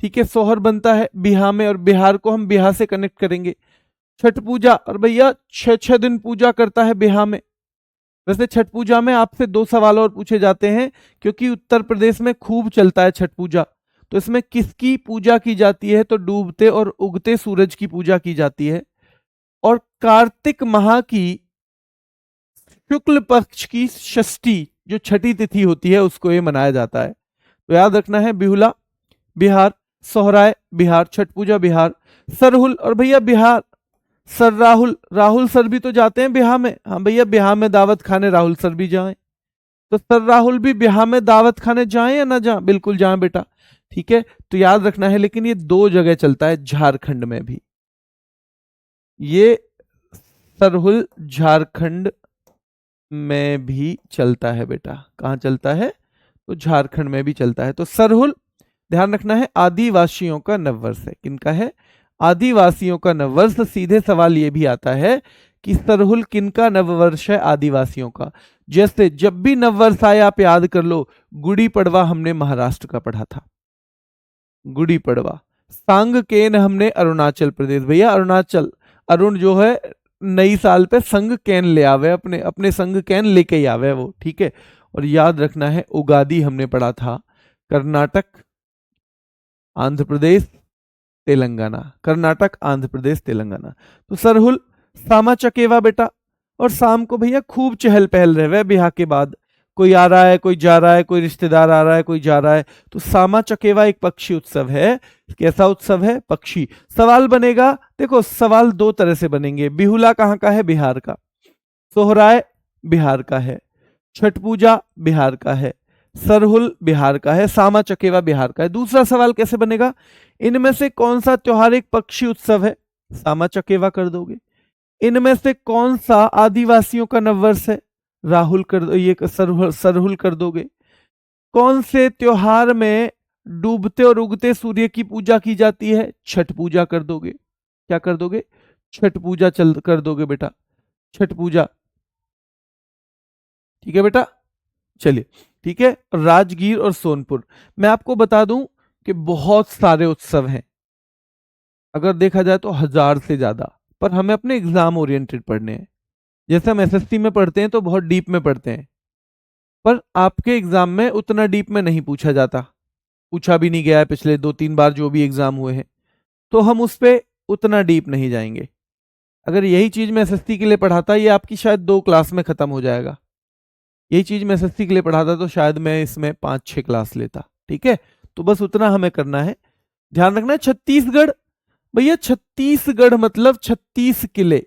ठीक है, सोहर बनता है बिहा में, और बिहार को हम बिहा से कनेक्ट करेंगे। छठ पूजा, और भैया 6 दिन पूजा करता है बिहा में। वैसे छठ पूजा में आपसे 2 सवाल और पूछे जाते हैं, क्योंकि उत्तर प्रदेश में खूब चलता है छठ पूजा। तो इसमें किसकी पूजा की जाती है? तो डूबते और उगते सूरज की पूजा की जाती है। और कार्तिक माह की शुक्ल पक्ष की षष्ठी, जो छठी तिथि होती है, उसको ये मनाया जाता है। तो याद रखना है, बिहुला बिहार, सोहराय बिहार, छठ पूजा बिहार, सरहुल, और भैया बिहार सर राहुल, राहुल सर भी तो जाते हैं बिहार में। हाँ भैया, बिहार में दावत खाने राहुल सर भी जाएं। तो सर राहुल भी बिहार में दावत खाने जाएं या ना जाएं? बिल्कुल जाएं बेटा। ठीक है, तो याद रखना है, लेकिन ये 2 जगह चलता है, झारखंड में भी। ये सरहुल झारखंड में भी चलता है बेटा। कहां चलता है? तो झारखंड में भी चलता है। तो सरहुल, ध्यान रखना है, आदिवासियों का नववर्ष है। किनका है? आदिवासियों का नववर्ष। सीधे सवाल ये भी आता है कि सरहुल किनका नववर्ष है? आदिवासियों का। जैसे जब भी नववर्ष आए आप याद कर लो, गुड़ी पड़वा हमने महाराष्ट्र का पढ़ा था, गुड़ी पड़वा। सांगकेन हमने अरुणाचल प्रदेश, भैया अरुणाचल, अरुण जो है नई साल पे संग कैन ले आवे, अपने अपने संग कैन लेके ही आवे वो। ठीक है, और याद रखना है, उगादी हमने पढ़ा था कर्नाटक, आंध्र प्रदेश, तेलंगाना, कर्नाटक, आंध्र प्रदेश, तेलंगाना। तो सरहुल सामा चकेवा बेटा। और शाम को भैया खूब चहल पहल रहे ब्याह के बाद, कोई आ रहा है, कोई जा रहा है, कोई रिश्तेदार आ रहा है, कोई जा रहा है। तो सामा चकेवा एक पक्षी उत्सव है। कैसा उत्सव है? पक्षी। सवाल बनेगा, देखो सवाल 2 तरह से बनेंगे। बिहुला कहाँ का है? बिहार का। सोहराय बिहार का है। छठ पूजा बिहार का है। सरहुल बिहार का है। सामा चकेवा बिहार का है। दूसरा सवाल कैसे बनेगा? इनमें से कौन सा त्योहार एक पक्षी उत्सव है? सामा चकेवा कर दोगे। इनमें से कौन सा आदिवासियों का नववर्ष है? राहुल कर दो, ये सरहुल कर दोगे। कौन से त्योहार में डूबते और उगते सूर्य की पूजा की जाती है? छठ पूजा कर दोगे। क्या कर दोगे? छठ पूजा चल कर दोगे बेटा, छठ पूजा। ठीक है बेटा, चलिए। ठीक है, राजगीर और सोनपुर, मैं आपको बता दूं कि बहुत सारे उत्सव हैं, अगर देखा जाए तो 1000 से ज्यादा, पर हमें अपने एग्जाम ओरिएंटेड पढ़ने हैं। जैसे हम एसएससी में पढ़ते हैं तो बहुत डीप में पढ़ते हैं, पर आपके एग्जाम में उतना डीप में नहीं पूछा जाता, पूछा भी नहीं गया है पिछले 2-3 बार जो भी एग्जाम हुए हैं, तो हम उस पर उतना डीप नहीं जाएंगे। अगर यही चीज मैं एसएससी के लिए पढ़ाता, ये आपकी शायद 2 क्लास में खत्म हो जाएगा। यही चीज मैं एसएससी के लिए पढ़ाता तो शायद मैं इसमें 5-6 क्लास लेता। ठीक है, तो बस उतना हमें करना है। ध्यान रखना है, छत्तीसगढ़, भैया छत्तीसगढ़ मतलब 36 किले।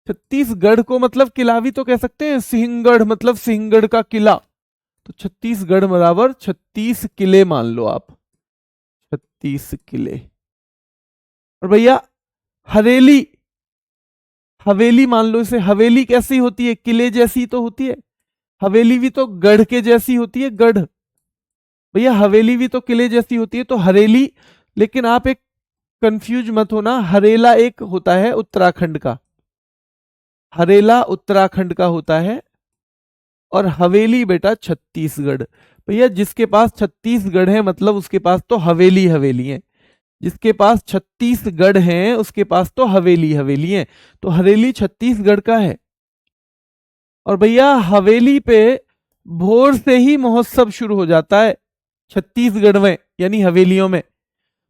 छत्तीसगढ़ को मतलब किला भी तो कह सकते हैं, सिंहगढ़ मतलब सिंहगढ़ का किला। तो छत्तीसगढ़ बराबर 36 किले मान लो आप, 36 किले। और भैया हरेली, हवेली मान लो इसे, हवेली कैसी होती है, किले जैसी तो होती है, हवेली भी तो गढ़ के जैसी होती है, गढ़। भैया हवेली भी तो किले जैसी होती है, तो हरेली। लेकिन आप एक कंफ्यूज मत होना, हरेला एक होता है उत्तराखंड का, हरेला उत्तराखंड का होता है, और हवेली बेटा छत्तीसगढ़। भैया जिसके पास छत्तीसगढ़ है मतलब उसके पास तो हवेली हवेली है, जिसके पास छत्तीसगढ़ है उसके पास तो हवेली हवेली है, तो हरेली छत्तीसगढ़ का है। और भैया हवेली पे भोर से ही महोत्सव शुरू हो जाता है छत्तीसगढ़ में, यानी हवेलियों में।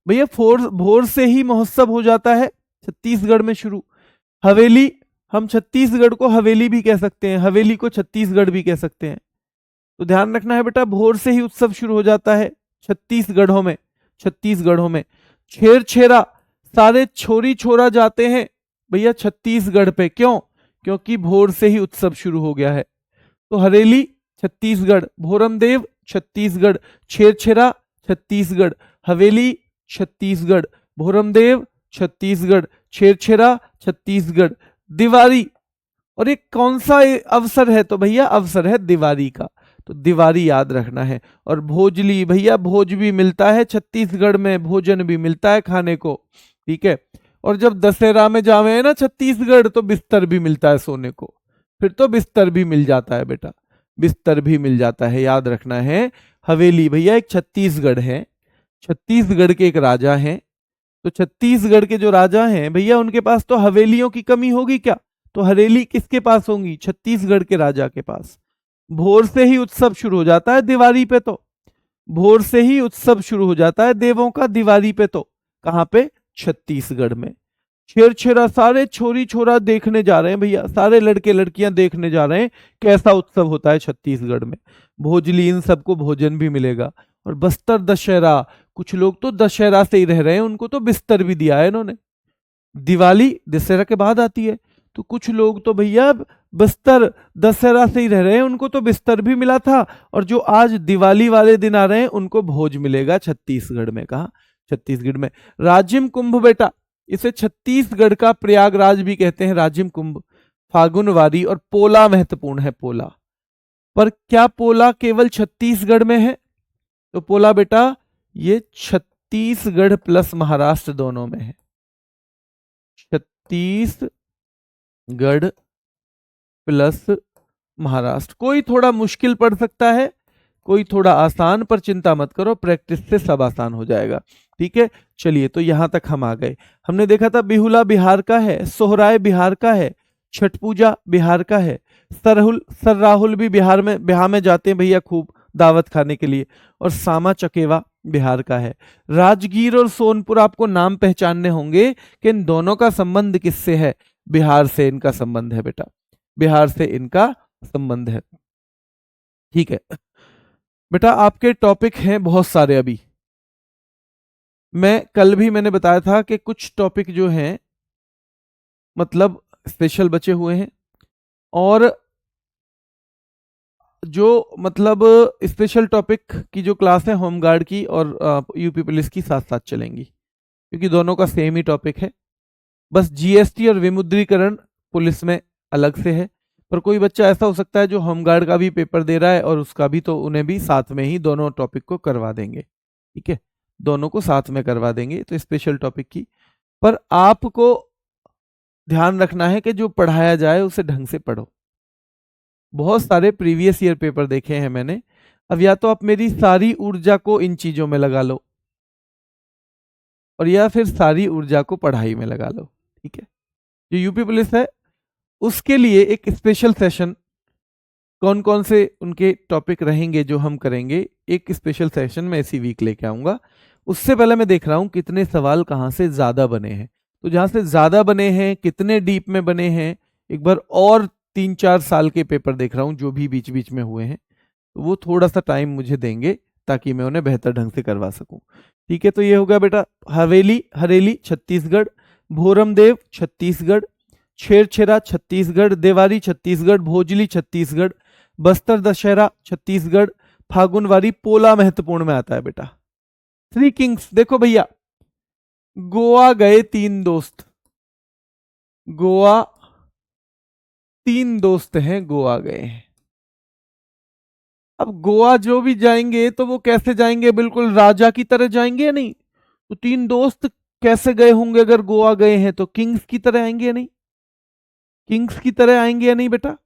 भैया भोर से ही महोत्सव हो जाता है छत्तीसगढ़ में शुरू। हवेली, हम छत्तीसगढ़ को हवेली भी कह सकते हैं, हवेली को छत्तीसगढ़ भी कह सकते हैं। तो ध्यान रखना है बेटा, भोर से ही उत्सव शुरू हो जाता है छत्तीसगढ़ों में, छत्तीसगढ़ों में। छेर छेरा, सारे छोरी छोरा जाते हैं भैया छत्तीसगढ़ पे, क्यों? क्योंकि भोर से ही उत्सव शुरू हो गया है। तो हरेली छत्तीसगढ़, भोरमदेव छत्तीसगढ़, छेरछेरा छत्तीसगढ़, हवेली छत्तीसगढ़, भोरमदेव छत्तीसगढ़, छेरछेरा छत्तीसगढ़, दिवाली। और एक कौन सा अवसर है? तो भैया अवसर है दिवाली का, तो दिवाली याद रखना है। और भोजली, भैया भोज भी मिलता है छत्तीसगढ़ में, भोजन भी मिलता है खाने को, ठीक है। और जब दशहरा में जावे है ना छत्तीसगढ़, तो बिस्तर भी मिलता है सोने को, फिर तो बिस्तर भी मिल जाता है बेटा, बिस्तर भी मिल जाता है, याद रखना है। हवेली भैया एक छत्तीसगढ़ है, छत्तीसगढ़ के एक राजा हैं, तो छत्तीसगढ़ के जो राजा हैं भैया उनके पास तो हवेलियों की कमी होगी क्या? तो हवेली किसके पास होंगी? छत्तीसगढ़ के राजा के पास। भोर से ही उत्सव शुरू हो जाता है दिवाली पे, तो भोर से ही उत्सव शुरू हो जाता है देवों का दिवाली पे, तो कहां पे? छत्तीसगढ़ में। छेरछेरा, सारे छोरी छोरा देखने जा रहे हैं भैया, सारे लड़के लड़कियां देखने जा रहे हैं कैसा उत्सव होता है छत्तीसगढ़ में। भोजली, इन सबको भोजन भी मिलेगा। और बस्तर दशहरा, कुछ लोग तो दशहरा से ही रह रहे हैं, उनको तो बिस्तर भी दिया है इन्होंने। दिवाली दशहरा के बाद आती है, तो कुछ लोग तो भैया बस्तर दशहरा से ही रह रहे हैं, उनको तो बिस्तर भी मिला था, और जो आज दिवाली वाले दिन आ रहे हैं उनको भोज मिलेगा छत्तीसगढ़ में। कहा? छत्तीसगढ़ में। राजिम कुंभ बेटा, इसे छत्तीसगढ़ का प्रयागराज भी कहते हैं, राजिम कुंभ। फागुनवारी और पोला महत्वपूर्ण है, पोला। पर क्या पोला केवल छत्तीसगढ़ में है? तो पोला बेटा ये छत्तीसगढ़ प्लस महाराष्ट्र दोनों में है, छत्तीसगढ़ प्लस महाराष्ट्र। कोई थोड़ा मुश्किल पड़ सकता है, कोई थोड़ा आसान, पर चिंता मत करो, प्रैक्टिस से सब आसान हो जाएगा, ठीक है। चलिए, तो यहां तक हम आ गए। हमने देखा था बिहुला बिहार का है, सोहराय बिहार का है, छठ पूजा बिहार का है, सरराहुल भी बिहार में जाते हैं भैया खूब दावत खाने के लिए, और सामा चकेवा बिहार का है। राजगीर और सोनपुर आपको नाम पहचानने होंगे कि इन दोनों का संबंध किससे है? बिहार से इनका संबंध है बेटा, बिहार से इनका संबंध है, ठीक है बेटा। आपके टॉपिक हैं बहुत सारे अभी, मैंने बताया था कि कुछ टॉपिक जो हैं मतलब स्पेशल बचे हुए हैं, और जो मतलब स्पेशल टॉपिक की जो क्लास है होमगार्ड की और यूपी पुलिस की साथ साथ चलेंगी, क्योंकि दोनों का सेम ही टॉपिक है। बस जीएसटी और विमुद्रीकरण पुलिस में अलग से है, पर कोई बच्चा ऐसा हो सकता है जो होमगार्ड का भी पेपर दे रहा है और उसका भी, तो उन्हें भी साथ में ही दोनों टॉपिक को करवा देंगे, ठीक है, दोनों को साथ में करवा देंगे। तो स्पेशल टॉपिक की, पर आपको ध्यान रखना है कि जो पढ़ाया जाए उसे ढंग से पढ़ो। बहुत सारे प्रीवियस ईयर पेपर देखे हैं मैंने, अब या तो आप मेरी सारी ऊर्जा को इन चीजों में लगा लो, और या फिर सारी ऊर्जा को पढ़ाई में लगा लो, ठीक है। जो यूपी पुलिस है उसके लिए एक स्पेशल सेशन, कौन कौन से उनके टॉपिक रहेंगे जो हम करेंगे, एक स्पेशल सेशन में इसी वीक लेके आऊंगा। उससे पहले मैं देख रहा हूं कितने सवाल कहां से ज्यादा बने हैं, तो जहां से ज्यादा बने हैं, कितने डीप में बने हैं, एक बार और 3-4 साल के पेपर देख रहा हूं जो भी बीच बीच में हुए हैं, तो वो थोड़ा सा टाइम मुझे देंगे ताकि मैं उन्हें बेहतर ढंग से करवा सकूं, ठीक है। तो ये होगा बेटा हरेली छत्तीसगढ़, भोरमदेव छत्तीसगढ़, छेरछेरा छत्तीसगढ़, देवारी छत्तीसगढ़, भोजली छत्तीसगढ़, बस्तर दशहरा छत्तीसगढ़, फागुनवारी पोला महत्वपूर्ण में आता है बेटा। थ्री किंग्स देखो भैया, गोवा गए 3 दोस्त, गोवा 3 दोस्त हैं, गोवा गए हैं। अब गोवा जो भी जाएंगे तो वो कैसे जाएंगे, बिल्कुल राजा की तरह जाएंगे या नहीं? तो 3 दोस्त कैसे गए होंगे अगर गोवा गए हैं, तो किंग्स की तरह आएंगे या नहीं? किंग्स की तरह आएंगे या नहीं बेटा?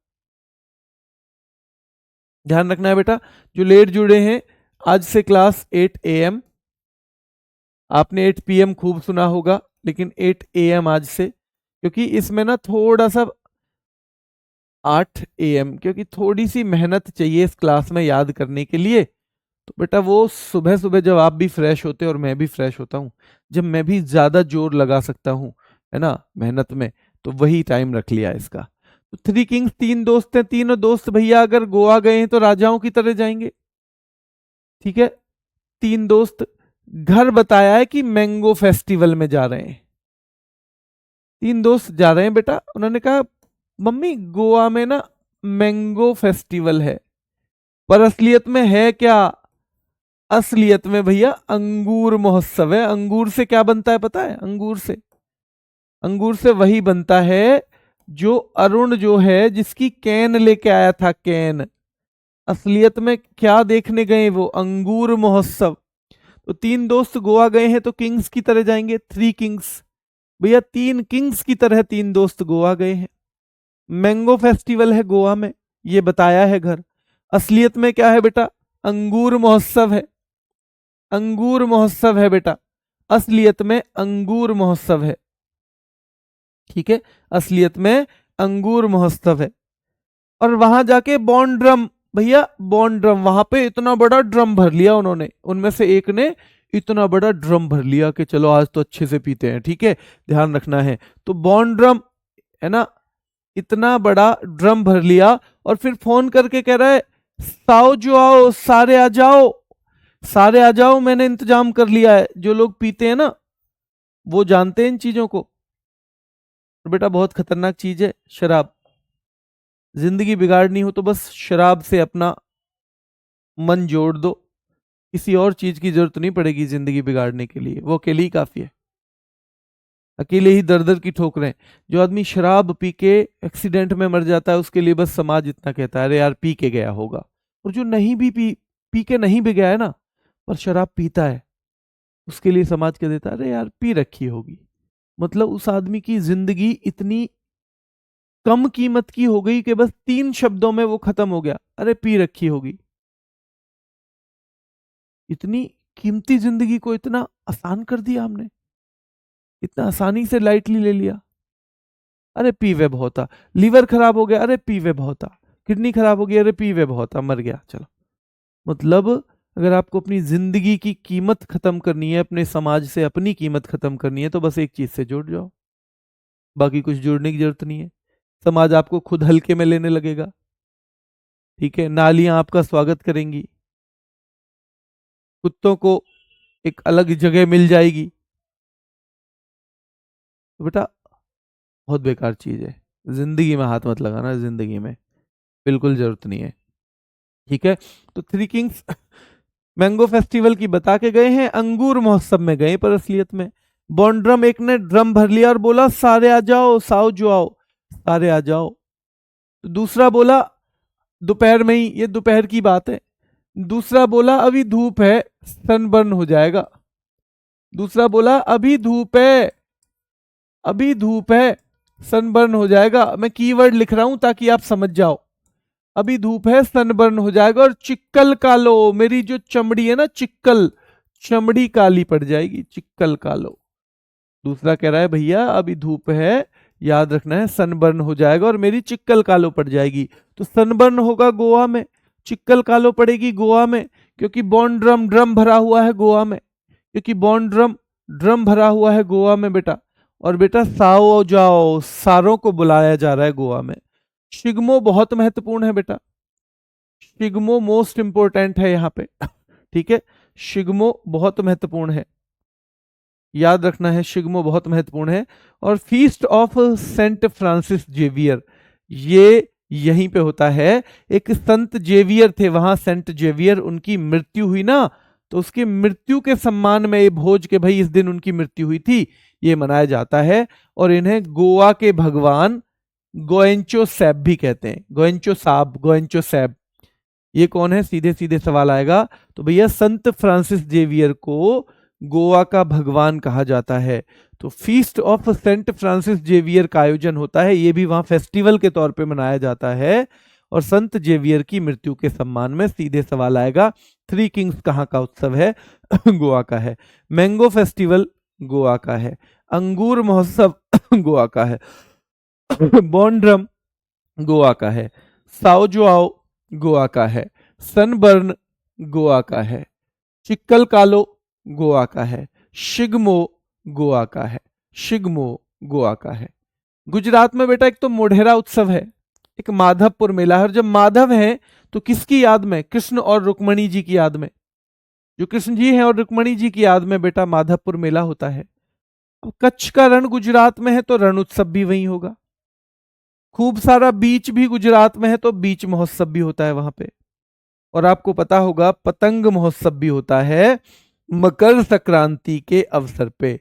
ध्यान रखना है बेटा। जो लेट जुड़े हैं, आज से क्लास 8 AM, आपने 8 PM खूब सुना होगा, लेकिन 8 AM आज से, क्योंकि इसमें ना थोड़ा सा 8 AM, क्योंकि थोड़ी सी मेहनत चाहिए इस क्लास में याद करने के लिए। तो बेटा वो सुबह सुबह जब आप भी फ्रेश होते और मैं भी फ्रेश होता हूँ, जब मैं भी ज्यादा जोर लगा सकता हूँ, है ना, मेहनत में, तो वही टाइम रख लिया इसका। तो 3 किंग्स 3 दोस्त हैं, तीनों दोस्त भैया अगर गोवा गए हैं तो राजाओं की तरह जाएंगे। ठीक है। 3 दोस्त, घर बताया है कि मैंगो फेस्टिवल में जा रहे हैं। 3 दोस्त जा रहे हैं बेटा, उन्होंने कहा मम्मी गोवा में ना मैंगो फेस्टिवल है, पर असलियत में है क्या? असलियत में भैया अंगूर महोत्सव है। अंगूर से क्या बनता है पता है? अंगूर से वही बनता है जो अरुण जो है जिसकी कैन लेके आया था, कैन। असलियत में क्या देखने गए वो? अंगूर महोत्सव। तो 3 दोस्त गोवा गए हैं तो किंग्स की तरह जाएंगे, 3 किंग्स भैया, 3 किंग्स की तरह 3 दोस्त गोवा गए हैं। मैंगो फेस्टिवल है गोवा में, ये बताया है घर। असलियत में क्या है बेटा? अंगूर महोत्सव है। अंगूर महोत्सव है बेटा, असलियत में अंगूर महोत्सव है। ठीक है, असलियत में अंगूर महोत्सव है। और वहां जाके बॉन्ड ड्रम, भैया बॉन्ड ड्रम, वहां पे इतना बड़ा ड्रम भर लिया उन्होंने, उनमें से एक ने इतना बड़ा ड्रम भर लिया कि चलो आज तो अच्छे से पीते हैं। ठीक है, ध्यान रखना है। तो बॉन्ड ड्रम, है ना, इतना बड़ा ड्रम भर लिया और फिर फोन करके कह रहा है साओ जो आओ, सारे आ जाओ, सारे आ जाओ, मैंने इंतजाम कर लिया है। जो लोग पीते हैं ना वो जानते हैं इन चीजों को। और बेटा बहुत खतरनाक चीज है शराब। जिंदगी बिगाड़नी हो तो बस शराब से अपना मन जोड़ दो, किसी और चीज की जरूरत नहीं पड़ेगी जिंदगी बिगाड़ने के लिए, वो अकेले ही काफी है। अकेले ही दर दर की ठोकरें। जो आदमी शराब पी के एक्सीडेंट में मर जाता है उसके लिए बस समाज इतना कहता है अरे यार पी के गया होगा। और जो नहीं भी पी के नहीं भी गया है ना, पर शराब पीता है, उसके लिए समाज कह देता है अरे यार पी रखी होगी। मतलब उस आदमी की जिंदगी इतनी कम कीमत की हो गई कि बस 3 शब्दों में वो खत्म हो गया, अरे पी रखी होगी। इतनी कीमती जिंदगी को इतना आसान कर दिया हमने, इतना आसानी से लाइटली ले लिया। अरे पीवे बहुत था, लीवर खराब हो गया, अरे पीवे बहुत था, किडनी खराब हो गई, अरे पीवे बहुत था, मर गया, चलो। मतलब अगर आपको अपनी जिंदगी की कीमत खत्म करनी है, अपने समाज से अपनी कीमत खत्म करनी है, तो बस एक चीज से जुड़ जाओ, बाकी कुछ जुड़ने की जरूरत नहीं है। समाज आपको खुद हल्के में लेने लगेगा। ठीक है, नालियां आपका स्वागत करेंगी, कुत्तों को एक अलग जगह मिल जाएगी। तो बेटा बहुत बेकार चीज है, जिंदगी में हाथ मत लगाना, जिंदगी में बिल्कुल जरूरत नहीं है। ठीक है, तो 3 किंग्स मैंगो फेस्टिवल की बता के गए हैं, अंगूर महोत्सव में गए पर असलियत में बॉन्ड ड्रम, एक ने ड्रम भर लिया और बोला सारे आ जाओ, साओ जो आओ, सारे आ जाओ। तो दूसरा बोला दोपहर में ही, ये दोपहर की बात है, दूसरा बोला अभी धूप है सनबर्न हो जाएगा। दूसरा बोला अभी धूप है, अभी धूप है सनबर्न हो जाएगा। मैं कीवर्ड लिख रहा हूं ताकि आप समझ जाओ। अभी धूप है सनबर्न हो जाएगा, और चिक्कल कालो, मेरी जो चमड़ी है ना चिक्कल, चमड़ी काली पड़ जाएगी, चिक्कल कालो। दूसरा कह रहा है भैया अभी धूप है, याद रखना है सनबर्न हो जाएगा और मेरी चिक्कल कालो पड़ जाएगी। तो सनबर्न होगा गोवा में, चिक्कल कालो पड़ेगी गोवा में, क्योंकि बॉन्ड ड्रम, ड्रम भरा हुआ है गोवा में, क्योंकि बॉन्ड ड्रम, ड्रम भरा हुआ है गोवा में बेटा। और बेटा साओ जाओ, सारों को बुलाया जा रहा है गोवा में। शिग्मो बहुत महत्वपूर्ण है बेटा, शिग्मो मोस्ट इंपोर्टेंट है यहाँ पे। ठीक है, शिग्मो बहुत महत्वपूर्ण है, याद रखना है, शिग्मो बहुत महत्वपूर्ण है। और feast of saint Francis Xavier, ये यहीं पे होता है। एक संत जेवियर थे वहां, सेंट जेवियर, उनकी मृत्यु हुई ना, तो उसकी मृत्यु के सम्मान में ये भोज के भाई इस दिन उनकी मृत्यु हुई थी, ये मनाया जाता है। और इन्हें गोवा के भगवान गोएंचो सैब भी कहते हैं। गोएंचो साब, गोएंचो सैब, ये कौन है? सीधे सीधे सवाल आएगा। तो भैया संत फ्रांसिस जेवियर को गोवा का भगवान कहा जाता है। तो feast of saint Francis Xavier का आयोजन होता है, ये भी वहां फेस्टिवल के तौर पे मनाया जाता है। और संत जेवियर की मृत्यु के सम्मान में सीधे सवाल आएगा, थ्री किंग्स कहाँ का उत्सव है? गोवा का है। मैंगो फेस्टिवल गोवा का है। अंगूर महोत्सव गोवा का है। बॉन्ड्रम गोवा का है। साओजुआओ गोवा का है। सनबर्न गोवा का है। चिक्कल कालो गोवा का है। शिगमो गोवा का है। शिगमो गोवा का है। गुजरात में बेटा एक तो मोढेरा उत्सव है, एक माधवपुर मेला है। और जब माधव है तो किसकी याद में? कृष्ण और रुक्मणी जी की याद में। जो कृष्ण जी हैं और रुक्मणी जी की याद में बेटा माधवपुर मेला होता है। अब कच्छ का रण गुजरात में है तो रण उत्सव भी वहीं होगा। खूब सारा बीच भी गुजरात में है तो बीच महोत्सव भी होता है वहां पे। और आपको पता होगा पतंग महोत्सव भी होता है मकर संक्रांति के अवसर पे।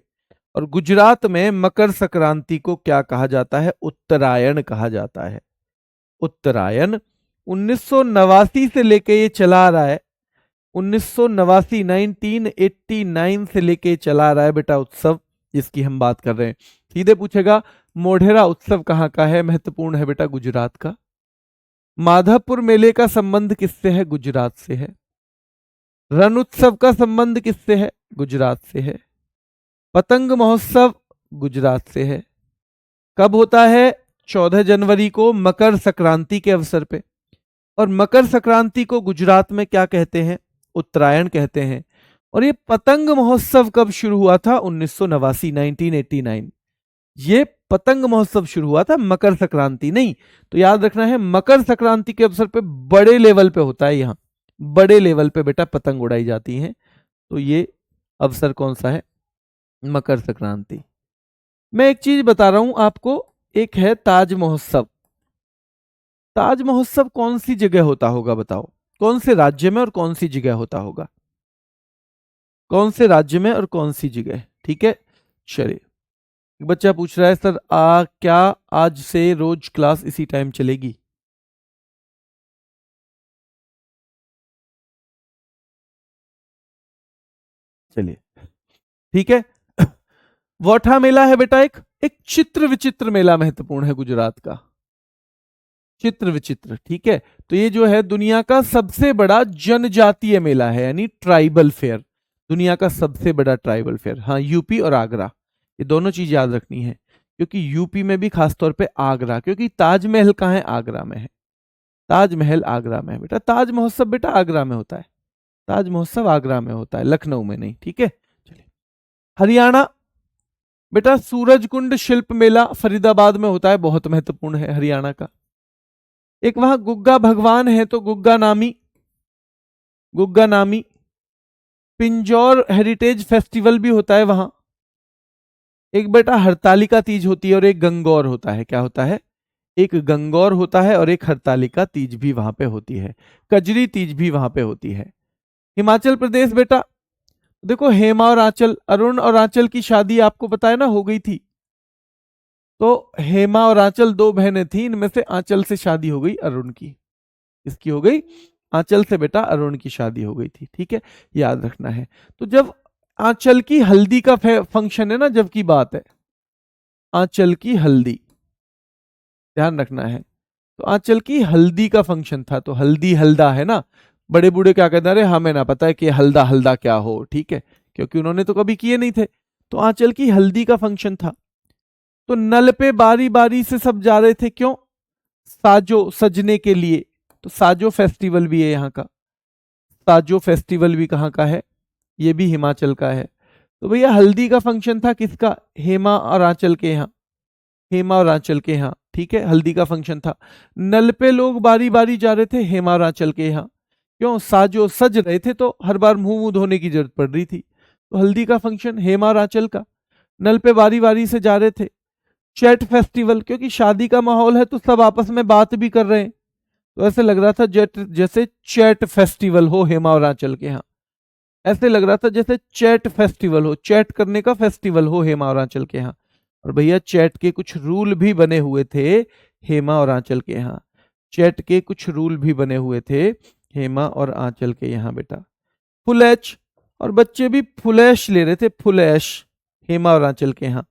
और गुजरात में मकर संक्रांति को क्या कहा जाता है? उत्तरायण कहा जाता है। उत्तरायण 1989 से लेके ये चला आ रहा है। 1989 1989 से लेके चला रहा है बेटा उत्सव जिसकी हम बात कर रहे हैं। सीधे पूछेगा मोढेरा उत्सव कहाँ का है? महत्वपूर्ण है बेटा गुजरात का। माधवपुर मेले का संबंध किससे है? गुजरात से है। रण उत्सव का संबंध किससे है? गुजरात से है। पतंग महोत्सव गुजरात से है। कब होता है? 14 जनवरी को मकर संक्रांति के अवसर पे। और मकर संक्रांति को गुजरात में क्या कहते हैं? उत्तरायण कहते हैं। और ये पतंग महोत्सव कब शुरू हुआ था? 1989 1989। ये पतंग महोत्सव शुरू हुआ था, मकर संक्रांति नहीं। तो याद रखना है मकर संक्रांति के अवसर पे बड़े लेवल पे होता है, यहाँ बड़े लेवल पे बेटा पतंग उड़ाई जाती हैं। तो ये अवसर कौन सा है? मकर संक्रांति। मैं एक चीज बता रहा हूं आपको, एक है ताज महोत्सव। ताज महोत्सव कौन सी जगह होता होगा बताओ? कौन से राज्य में और कौन सी जगह होता होगा? कौन से राज्य में और कौन सी जगह? ठीक है, चलिए। बच्चा पूछ रहा है सर क्या आज से रोज क्लास इसी टाइम चलेगी? चलिए ठीक है। वोठा मेला है बेटा, एक चित्र विचित्र मेला महत्वपूर्ण है गुजरात का। चित्र विचित्र, ठीक है। तो ये जो है दुनिया का सबसे बड़ा जनजातीय मेला है, यानी ट्राइबल फेयर। दुनिया का सबसे बड़ा ट्राइबल फेयर। हाँ, यूपी और आगरा, ये दोनों चीज याद रखनी है। क्योंकि यूपी में भी खासतौर पे आगरा, क्योंकि ताजमहल कहाँ है? आगरा में है। ताजमहल आगरा में है बेटा। ताज महोत्सव बेटा आगरा में होता है। ताज महोत्सव आगरा में होता है, लखनऊ में नहीं। ठीक है, चलिए। हरियाणा बेटा सूरजकुंड शिल्प मेला फरीदाबाद में होता है, बहुत महत्वपूर्ण है हरियाणा का। एक वहां गुग्गा भगवान है तो गुग्गा नामी, गुग्गा नामी। पिंजौर हेरिटेज फेस्टिवल भी होता है वहां। एक बेटा हरतालिका तीज होती है और एक गंगौर होता है। क्या होता है? एक गंगौर होता है और एक हरतालिका तीज भी वहां पे होती है। कजरी तीज भी वहां पे होती है। हिमाचल प्रदेश बेटा देखो, हेमा और आंचल, अरुण और आंचल की शादी आपको पता है ना हो गई थी। तो हेमा और आंचल दो बहनें थी, इनमें से आंचल से शादी हो गई अरुण की। इसकी हो गई आंचल से बेटा अरुण की शादी हो गई थी। ठीक है, याद रखना है। तो जब आंचल की हल्दी का फंक्शन है ना, जब की बात है, आंचल की हल्दी, ध्यान रखना है। तो आंचल की हल्दी का फंक्शन था, तो हल्दी हल्दा है ना। बड़े बूढ़े क्या कहते हैं? अरे हमें ना पता है कि हल्दा हल्दा क्या हो। ठीक है, क्योंकि उन्होंने तो कभी किए नहीं थे। तो आंचल की हल्दी का फंक्शन था। तो नल पे बारी बारी से सब जा रहे थे। क्यों? साजो, सजने के लिए। तो साजो फेस्टिवल भी है यहाँ का। साजो फेस्टिवल भी कहाँ का है? ये भी हिमाचल का है। तो भैया हल्दी का फंक्शन था किसका? हेमा और आंचल के यहाँ। हेमा और आंचल के यहाँ, ठीक है, हल्दी का फंक्शन था। नल पे लोग बारी बारी जा रहे थे हेमा और आंचल के यहाँ। क्यों? साजो, सज रहे थे तो हर बार मुंह मुंह धोने की जरूरत पड़ रही थी। तो हल्दी का फंक्शन हेमा और आंचल का। नल पे बारी बारी से जा रहे थे। चैट फेस्टिवल, क्योंकि शादी का माहौल है तो सब आपस में बात भी कर रहे हैं, तो ऐसे लग रहा था जैसे चैट फेस्टिवल हो हेमा और आंचल के यहाँ। ऐसे लग रहा था जैसे चैट फेस्टिवल हो, चैट करने का फेस्टिवल हो हेमा और आंचल के यहाँ। और भैया चैट के कुछ रूल भी बने हुए थे हेमा और आंचल के यहाँ। चैट के कुछ रूल भी बने हुए थे हेमा और आंचल के यहाँ बेटा। फुल एच, और बच्चे भी फुल ऐश ले रहे थे, फुल ऐश हेमा और आंचल के यहाँ।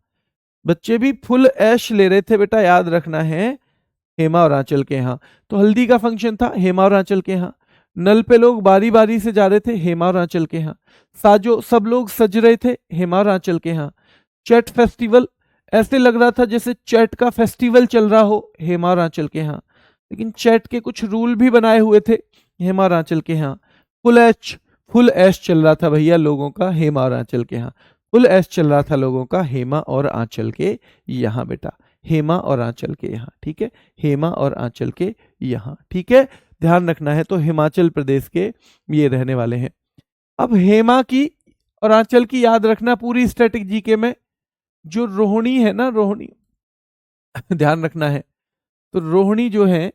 बच्चे भी फुल ऐश ले रहे थे बेटा, याद रखना है, हेमा और आंचल के यहाँ। तो हल्दी का फंक्शन था हेमा और आंचल के यहाँ। नल पे लोग बारी बारी से जा रहे थे हेमा और आंचल के यहाँ। साजो सब लोग सज रहे थे हेमा और आंचल के यहाँ। चैट फेस्टिवल, ऐसे लग रहा था जैसे चैट का फेस्टिवल चल रहा हो हेमा और आंचल के यहाँ। लेकिन चैट के कुछ रूल भी बनाए हुए थे हेमा और आंचल के यहाँ। फुल ऐश, फुल ऐश चल रहा था भैया लोगों का हेमा और आंचल के यहाँ। फुल ऐश चल रहा था लोगों का हेमा और आंचल के यहाँ बेटा, हेमा और आंचल के यहाँ, ठीक है, हेमा और आंचल के यहाँ, ठीक है, ध्यान रखना है। तो हिमाचल प्रदेश के ये रहने वाले हैं। अब हेमा की और आंचल की याद रखना पूरी स्टैटिक जीके में। जो रोहिणी है ना, रोहिणी ध्यान रखना है, तो रोहिणी जो है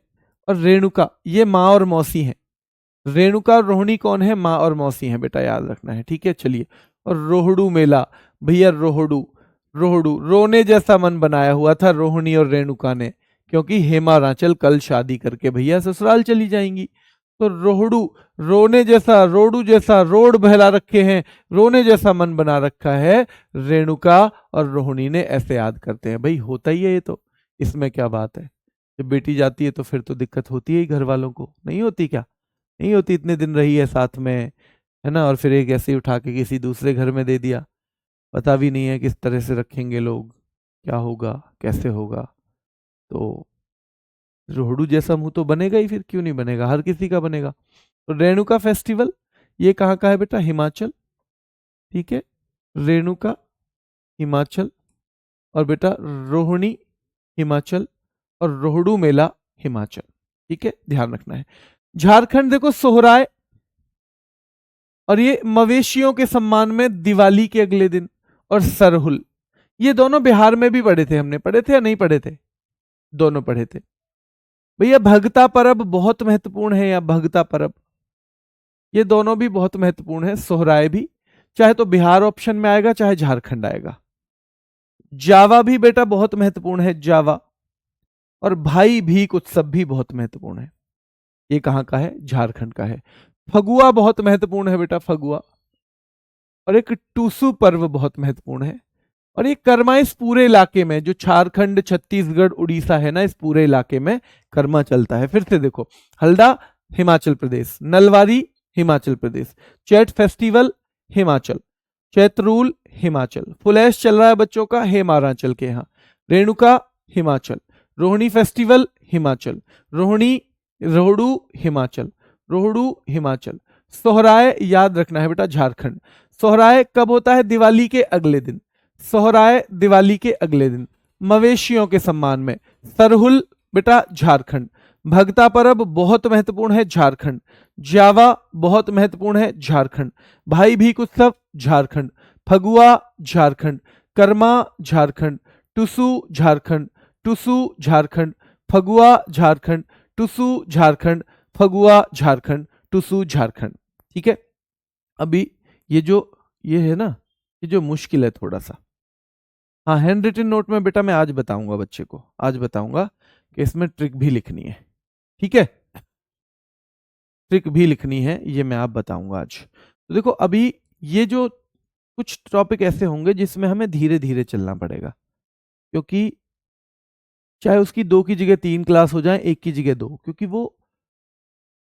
और रेणुका, ये माँ और मौसी हैं। रेणुका और रोहिणी कौन है? माँ और मौसी हैं बेटा, याद रखना है, ठीक है। चलिए, और रोहड़ू मेला, भैया रोहड़ू, रोहड़ू रोने जैसा मन बनाया हुआ था रोहिणी और रेणुका ने, क्योंकि हेमा और आंचल कल शादी करके भैया ससुराल चली जाएंगी। तो रोहड़ू, रोने जैसा, रोडू जैसा, रोड बहला रखे हैं, रोने जैसा मन बना रखा है रेणुका और रोहिणी ने, ऐसे याद करते हैं। भाई होता ही है ये तो, इसमें क्या बात है। जब बेटी जाती है तो फिर तो दिक्कत होती है ही घर वालों को, नहीं होती क्या? नहीं होती, इतने दिन रही है साथ में, है ना, और फिर एक ऐसे ही उठा के किसी दूसरे घर में दे दिया, पता भी नहीं है किस तरह से रखेंगे लोग, क्या होगा, कैसे होगा। तो रोहड़ू जैसा मुंह तो बनेगा ही, फिर क्यों नहीं बनेगा, हर किसी का बनेगा। तो रेणुका फेस्टिवल ये कहाँ का है बेटा? हिमाचल, ठीक है, रेणुका हिमाचल, और बेटा रोहिणी हिमाचल, और रोहड़ू मेला हिमाचल, ठीक है, ध्यान रखना है। झारखंड देखो सोहराय, और ये मवेशियों के सम्मान में दिवाली के अगले दिन, और सरहुल, ये दोनों बिहार में भी पढ़े थे हमने, पढ़े थे या नहीं पढ़े थे? दोनों पढ़े थे भैया। भगता परब बहुत महत्वपूर्ण है, या भगता परब, ये दोनों भी बहुत महत्वपूर्ण है। सोहराय भी, चाहे तो बिहार ऑप्शन में आएगा चाहे झारखंड आएगा। जावा भी बेटा बहुत महत्वपूर्ण है, जावा, और भाई भीख उत्सव भी बहुत महत्वपूर्ण है। ये कहां का है? झारखंड का है। फगुआ बहुत महत्वपूर्ण है बेटा, फगुआ, और एक टूसू पर्व बहुत महत्वपूर्ण है। और ये कर्मा इस पूरे इलाके में, जो झारखंड छत्तीसगढ़ उड़ीसा है ना, इस पूरे इलाके में कर्मा चलता है। फिर से देखो, हल्दा हिमाचल प्रदेश, नलवारी हिमाचल प्रदेश, चैट फेस्टिवल हिमाचल, चैतरूल हिमाचल, फुलैश चल रहा है बच्चों का हेमारांचल के यहाँ, रेणुका हिमाचल, रोहिणी फेस्टिवल हिमाचल, रोहिणी रोहड़ू हिमाचल, रोहड़ू हिमाचल। सोहराय याद रखना है बेटा, झारखंड। सोहराय कब होता है? दिवाली के अगले दिन, सोहराय दिवाली के अगले दिन, मवेशियों के सम्मान में। सरहुल बेटा झारखंड। भगता परब बहुत महत्वपूर्ण है, झारखंड। जावा बहुत महत्वपूर्ण है, झारखंड। भाई भीख उत्सव झारखंड। फगुआ झारखंड। कर्मा झारखंड। टुसु झारखंड। टुसु झारखंड। फगुआ झारखंड। टुसु झारखंड। फगुआ झारखंड। टुसु झारखंड, ठीक है। अभी ये है ना, ये जो मुश्किल है थोड़ा सा, हाँ, हैंड रिटन नोट में बेटा मैं आज बताऊंगा बच्चे को, आज बताऊंगा कि इसमें ट्रिक भी लिखनी है, ठीक है, ट्रिक भी लिखनी है, ये मैं आप बताऊंगा आज। तो देखो, अभी ये जो कुछ टॉपिक ऐसे होंगे जिसमें हमें धीरे धीरे चलना पड़ेगा, क्योंकि चाहे उसकी 2 की जगह 3 क्लास हो जाए, 1 की जगह 2, क्योंकि वो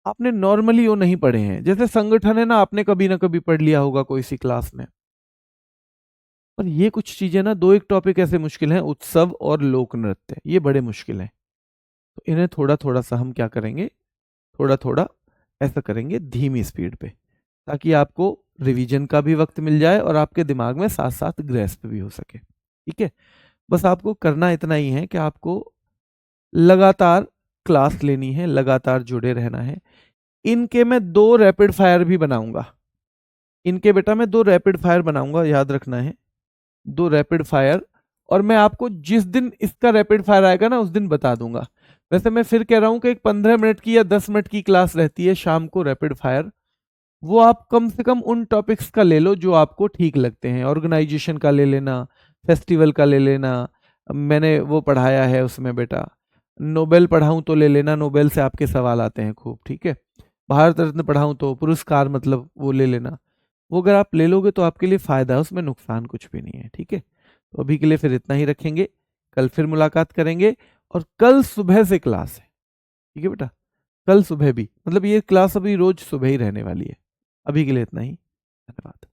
आपने नॉर्मली वो नहीं पढ़े हैं। जैसे संगठन है ना, आपने कभी ना कभी पढ़ लिया होगा कोई सी क्लास में, पर ये कुछ चीजें ना, 2 एक टॉपिक ऐसे मुश्किल हैं, उत्सव और लोक नृत्य, ये बड़े मुश्किल हैं। तो इन्हें थोड़ा थोड़ा सा हम क्या करेंगे, थोड़ा थोड़ा ऐसा करेंगे धीमी स्पीड पे, ताकि आपको रिवीजन का भी वक्त मिल जाए और आपके दिमाग में साथ साथ ग्रेस्प भी हो सके, ठीक है। बस आपको करना इतना ही है कि आपको लगातार क्लास लेनी है, लगातार जुड़े रहना है। इनके मैं 2 रैपिड फायर भी बनाऊंगा, इनके बेटा मैं 2 रैपिड फायर बनाऊंगा, याद रखना है, 2 रैपिड फायर। और मैं आपको जिस दिन इसका रैपिड फायर आएगा ना, उस दिन बता दूंगा। वैसे मैं फिर कह रहा हूं कि एक 15 मिनट की या 10 मिनट की क्लास रहती है शाम को रैपिड फायर, वो आप कम से कम उन टॉपिक्स का ले लो जो आपको ठीक लगते हैं। ऑर्गेनाइजेशन का ले लेना, फेस्टिवल का ले लेना, मैंने वो पढ़ाया है उसमें बेटा। नोबेल पढ़ाऊं तो ले लेना, नोबेल से आपके सवाल आते हैं खूब, ठीक है। भारत रत्न पढ़ाऊं तो पुरस्कार, मतलब वो ले लेना। वो अगर आप ले लोगे तो आपके लिए फ़ायदा है, उसमें नुकसान कुछ भी नहीं है, ठीक है। तो अभी के लिए फिर इतना ही रखेंगे, कल फिर मुलाकात करेंगे। और कल सुबह से क्लास है, ठीक है बेटा। कल सुबह भी, मतलब ये क्लास अभी रोज सुबह ही रहने वाली है। अभी के लिए इतना ही, धन्यवाद।